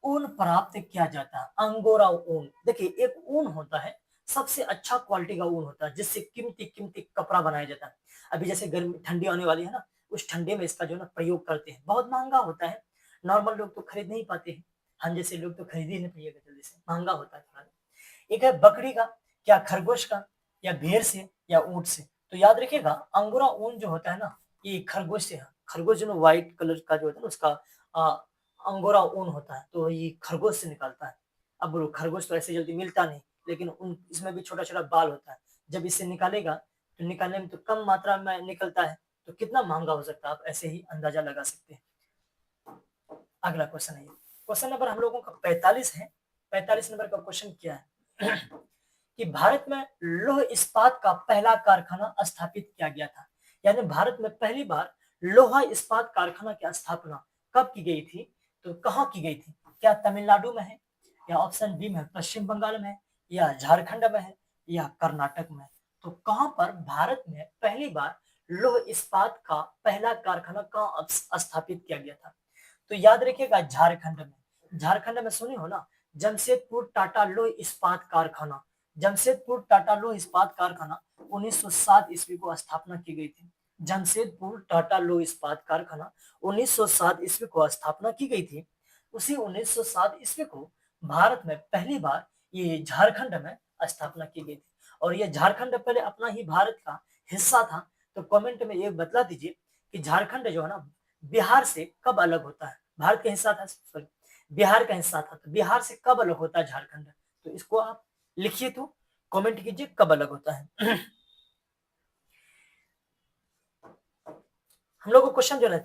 ऊन प्राप्त किया जाता है। अंगोरा ऊन, देखिए एक ऊन होता है सबसे अच्छा क्वालिटी का ऊन होता है, जिससे कीमती कीमती कपड़ा बनाया जाता है। अभी जैसे गर्मी ठंडी आने वाली है ना, उस ठंडे में इसका जो ना प्रयोग करते हैं। बहुत महंगा होता है, नॉर्मल लोग तो खरीद नहीं पाते हैं, हम जैसे लोग तो खरीद ही नहीं पाएगा जल्दी से, महंगा होता है थोड़ा। एक है बकरी का, क्या खरगोश का, या भेड़ से, या ऊंट से। तो याद रखिएगा अंगोरा ऊन जो होता है ना ये खरगोश से है। खरगोश जो व्हाइट कलर का जो होता है ना उसका अंगोरा ऊन होता है, तो ये खरगोश से निकलता है। अब बोलो खरगोश तो ऐसे जल्दी मिलता नहीं, लेकिन उन इसमें भी छोटा छोटा बाल होता है। जब इसे निकालेगा तो निकालने में तो कम मात्रा में निकलता है, तो कितना महंगा हो सकता है आप ऐसे ही अंदाजा लगा सकते हैं। अगला क्वेश्चन है, क्वेश्चन नंबर हम लोगों का 45 है। 45 नंबर का क्वेश्चन क्या है कि भारत में लौह इस्पात का पहला कारखाना स्थापित किया गया था? यानी भारत में पहली बार लोहा इस्पात कारखाना की स्थापना कब की गई थी? तो कहाँ की गई थी? क्या तमिलनाडु में है, या ऑप्शन बी में पश्चिम बंगाल में है, या झारखंड में है, या कर्नाटक में? तो कहां पर भारत में पहली बार लौह इस्पात का पहला कारखाना कहां स्थापित किया गया था? तो याद रखिएगा, झारखंड में। झारखंड में सुने हो ना, जमशेदपुर टाटा लौह इस्पात कारखाना। जमशेदपुर टाटा लौह इस्पात कारखाना 1907 ईस्वी को स्थापना की गई थी। जमशेदपुर टाटा लौह इस्पात कारखाना 1907 ईस्वी को स्थापना की गई थी। उसी 1907 ईस्वी को भारत में पहली बार ये झारखंड में स्थापना की गई थी। और ये झारखंड पहले अपना ही भारत का हिस्सा था। तो कमेंट में ये बतला दीजिए कि झारखंड जो है ना, बिहार से कब अलग होता है? भारत का हिस्सा था, सॉरी, बिहार का हिस्सा था, तो बिहार से कब अलग होता है झारखंड? तो इसको आप लिखिए, तो कमेंट कीजिए कब अलग होता है। हम लोग को क्वेश्चन जो है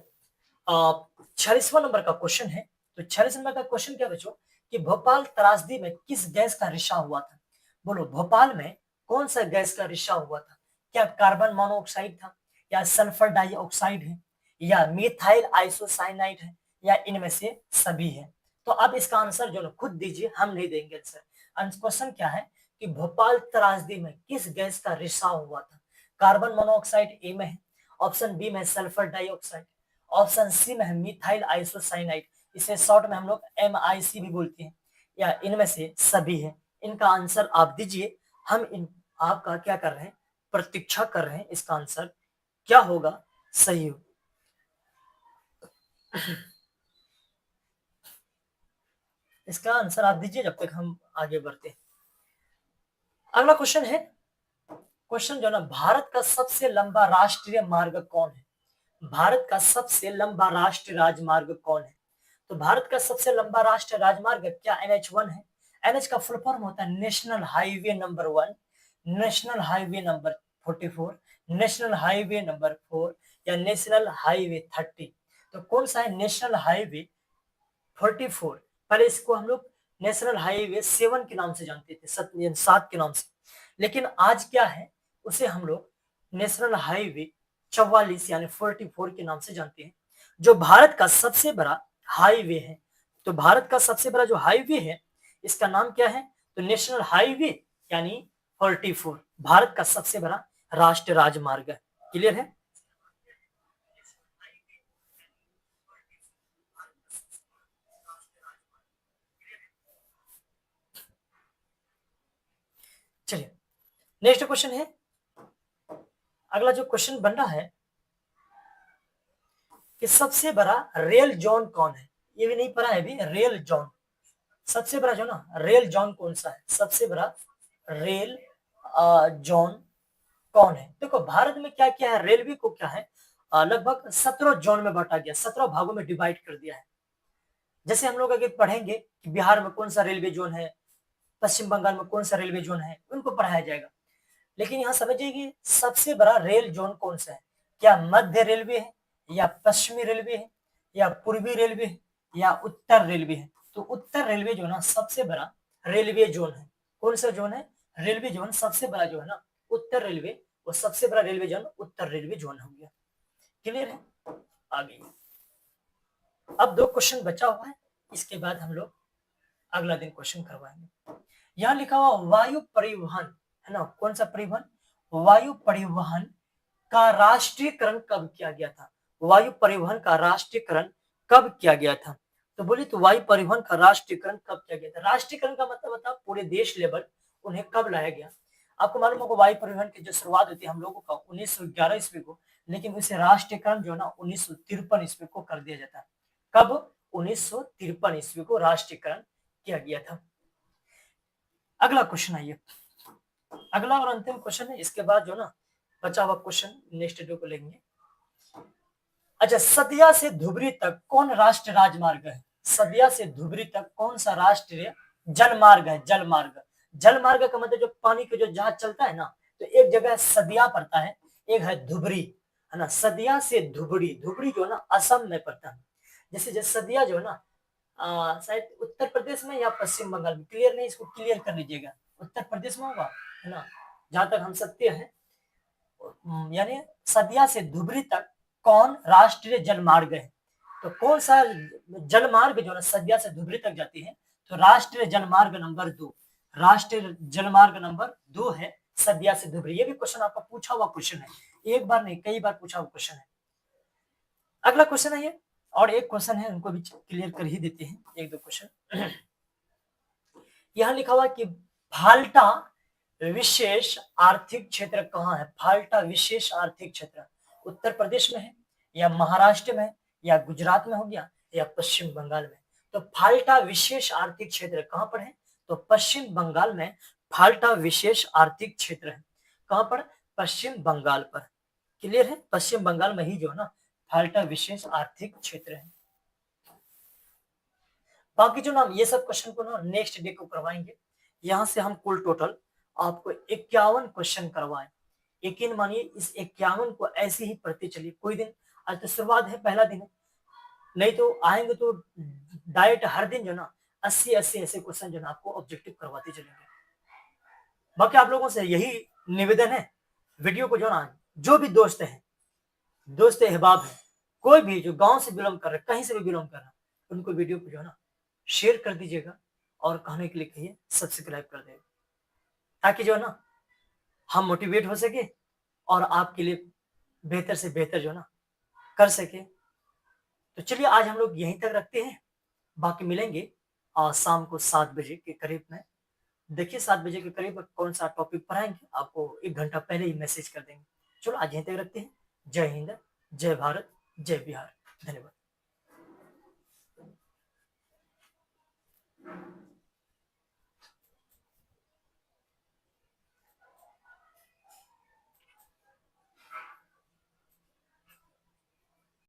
46वां नंबर का क्वेश्चन है। तो 46 नंबर का क्वेश्चन क्या बच्चों, कि भोपाल त्रासदी में किस गैस का रिसाव हुआ था? बोलो, भोपाल में कौन सा गैस का रिसाव हुआ था? क्या कार्बन मोनोऑक्साइड था, या सल्फर डाइऑक्साइड है, या मिथाइल आइसोसाइनाइड है, या इनमें से सभी है? तो आप इसका आंसर जो है खुद दीजिए, हम नहीं देंगे आंसर। क्वेश्चन क्या है कि भोपाल त्रासदी में किस गैस का रिसाव हुआ था? कार्बन मोनोऑक्साइड ए में है, ऑप्शन बी में सल्फर डाइऑक्साइड, ऑप्शन सी में है मिथाइल आइसोसाइनाइड, इसे शॉर्ट में हम लोग MIC भी बोलते हैं, या इनमें से सभी है? इनका आंसर आप दीजिए। हम इन आपका क्या कर रहे हैं, प्रतीक्षा कर रहे हैं इसका आंसर क्या होगा, सही हो। इसका आंसर आप दीजिए जब तक हम आगे बढ़ते हैं। अगला क्वेश्चन है, क्वेश्चन जो ना, भारत का सबसे लंबा राष्ट्रीय मार्ग कौन है? भारत का सबसे लंबा राष्ट्रीय राजमार्ग कौन है? तो भारत का सबसे लंबा राष्ट्रीय राजमार्ग क्या NH1 है? NH का फुल फॉर्म होता है national highway number 1, national highway number 44, national highway number 4, या नेशनल हाईवे 30? तो कौन सा है नेशनल हाईवे 44? पहले इसको हम लोग नेशनल हाईवे 7 के नाम से जानते थे, 7 के नाम से। लेकिन आज क्या है, उसे हम लोग नेशनल हाईवे 44 यानी 44 के नाम से जानते हैं, जो भारत का सबसे बड़ा हाईवे है। तो भारत का सबसे बड़ा जो हाईवे है, इसका नाम क्या है? तो नेशनल हाईवे यानी 44 भारत का सबसे बड़ा राष्ट्रीय राजमार्ग है। क्लियर है? चलिए, नेक्स्ट क्वेश्चन है। अगला जो क्वेश्चन बन रहा है कि सबसे बड़ा रेल जोन कौन है? ये भी नहीं पढ़ा है अभी, रेल जोन सबसे बड़ा जो ना, रेल जोन कौन सा है? सबसे बड़ा रेल जोन कौन है? देखो, भारत में क्या क्या है, रेलवे को क्या है, लगभग 17 जोन में बांटा गया, 17 भागों में डिवाइड कर दिया है। जैसे हम लोग आगे पढ़ेंगे कि बिहार में कौन सा रेलवे जोन है, पश्चिम बंगाल में कौन सा रेलवे जोन है, उनको पढ़ाया जाएगा। लेकिन यहाँ समझिए कि सबसे बड़ा रेल जोन कौन सा है? क्या मध्य रेलवे है, या पश्चिमी रेलवे है, या पूर्वी रेलवे है, या उत्तर रेलवे है? तो उत्तर रेलवे जो है ना, सबसे बड़ा रेलवे जोन है। कौन सा जोन है? रेलवे जोन सबसे बड़ा जो है ना, उत्तर रेलवे, वो सबसे बड़ा रेलवे जोन उत्तर रेलवे जोन हो गया। क्लियर है? आगे अब 2 क्वेश्चन बचा हुआ है, इसके बाद हम लोग अगला दिन क्वेश्चन करवाएंगे। यहाँ लिखा हुआ वायु परिवहन है ना, कौन सा परिवहन? वायु परिवहन का राष्ट्रीयकरण कब किया गया था? वायु परिवहन का राष्ट्रीयकरण कब किया गया था? तो बोलिए, तो वायु परिवहन का राष्ट्रीयकरण कब किया गया था? राष्ट्रीयकरण का मतलब होता है पूरे देश लेवल उन्हें कब लाया गया। आपको मालूम होगा, वायु परिवहन की जो शुरुआत होती है हम लोगों का 1911 ईस्वी को, लेकिन उसे राष्ट्रीयकरण जो है ना 1953 ईस्वी को कर दिया जाता है। कब? 1953 ईस्वी को राष्ट्रीयकरण किया गया था। अगला क्वेश्चन आइए, अगला और अंतिम क्वेश्चन है, इसके बाद जो ना बचा हुआ क्वेश्चन नेक्स्ट डे को लेंगे। अच्छा, सदिया से धुबरी तक कौन राष्ट्रीय राजमार्ग है? सदिया से धुबरी तक कौन सा राष्ट्रीय जलमार्ग है? जलमार्ग, जलमार्ग का मतलब जो पानी के जो जहाज चलता है ना, तो एक जगह सदिया पड़ता है, एक है धुबरी, है ना। सदिया से धुबरी, धुबरी जो है ना असम में पड़ता है। जैसे सदिया जो है ना शायद उत्तर प्रदेश में या पश्चिम बंगाल में, क्लियर नहीं, इसको क्लियर कर लीजिएगा। उत्तर प्रदेश में होगा, है ना। जहां तक हम सत्य है, यानी सदिया से धुबरी तक कौन राष्ट्रीय जलमार्ग है? तो कौन सा जलमार्ग जो है सदिया से धुबरी तक जाती है? तो राष्ट्रीय जलमार्ग नंबर 2, राष्ट्रीय जलमार्ग नंबर 2 है सदिया से धुबरी। ये भी क्वेश्चन आपका पूछा हुआ क्वेश्चन है, एक बार नहीं कई बार पूछा हुआ क्वेश्चन है। अगला क्वेश्चन है ये, और एक क्वेश्चन है उनको भी क्लियर कर ही देते हैं, एक दो क्वेश्चन। यहां लिखा हुआ कि फाल्टा विशेष आर्थिक क्षेत्र कहाँ है? फाल्टा विशेष आर्थिक क्षेत्र उत्तर प्रदेश में है, या महाराष्ट्र में, या गुजरात में हो गया, या पश्चिम बंगाल में। तो फाल्टा विशेष आर्थिक क्षेत्र कहां पर है? तो पश्चिम बंगाल में फाल्टा विशेष आर्थिक क्षेत्र है। कहां पर? पश्चिम बंगाल पर। क्लियर है, पश्चिम बंगाल में ही जो है ना फाल्टा विशेष आर्थिक क्षेत्र है। बाकी जो नाम ये सब क्वेश्चन को ना नेक्स्ट डे को करवाएंगे। यहां से हम कुल टोटल आपको 51 क्वेश्चन करवाएं। यकीन मानिए इस 51 को ऐसे ही पढ़ते चलिए, कोई दिन, आज तो शुरुआत है, पहला दिन है, नहीं तो आएंगे तो डायरेक्ट हर दिन जो ना 80 ऐसे क्वेश्चन जो ना आपको ऑब्जेक्टिव करवाते चलेंगे। बाकी आप लोगों से यही निवेदन है, वीडियो को जो ना जो भी दोस्त है, दोस्त अहबाब है, कोई भी जो गांव से बिलोंग कर रहा है, कहीं से भी बिलोंग कर रहा है, उनको वीडियो को जो है ना शेयर कर दीजिएगा, और कहने के लिए कहिए सब्सक्राइब कर देगा, ताकि जो है ना हम मोटिवेट हो सके और आपके लिए बेहतर से बेहतर जो है ना कर सके। तो चलिए आज हम लोग यहीं तक रखते हैं, बाकी मिलेंगे शाम को 7 बजे के करीब में। देखिए 7 बजे के करीब कौन सा टॉपिक पढ़ाएंगे, आपको 1 घंटा पहले ही मैसेज कर देंगे। चलो आज यहीं तक रखते हैं। जय हिंद, जय भारत, जय बिहार। धन्यवाद।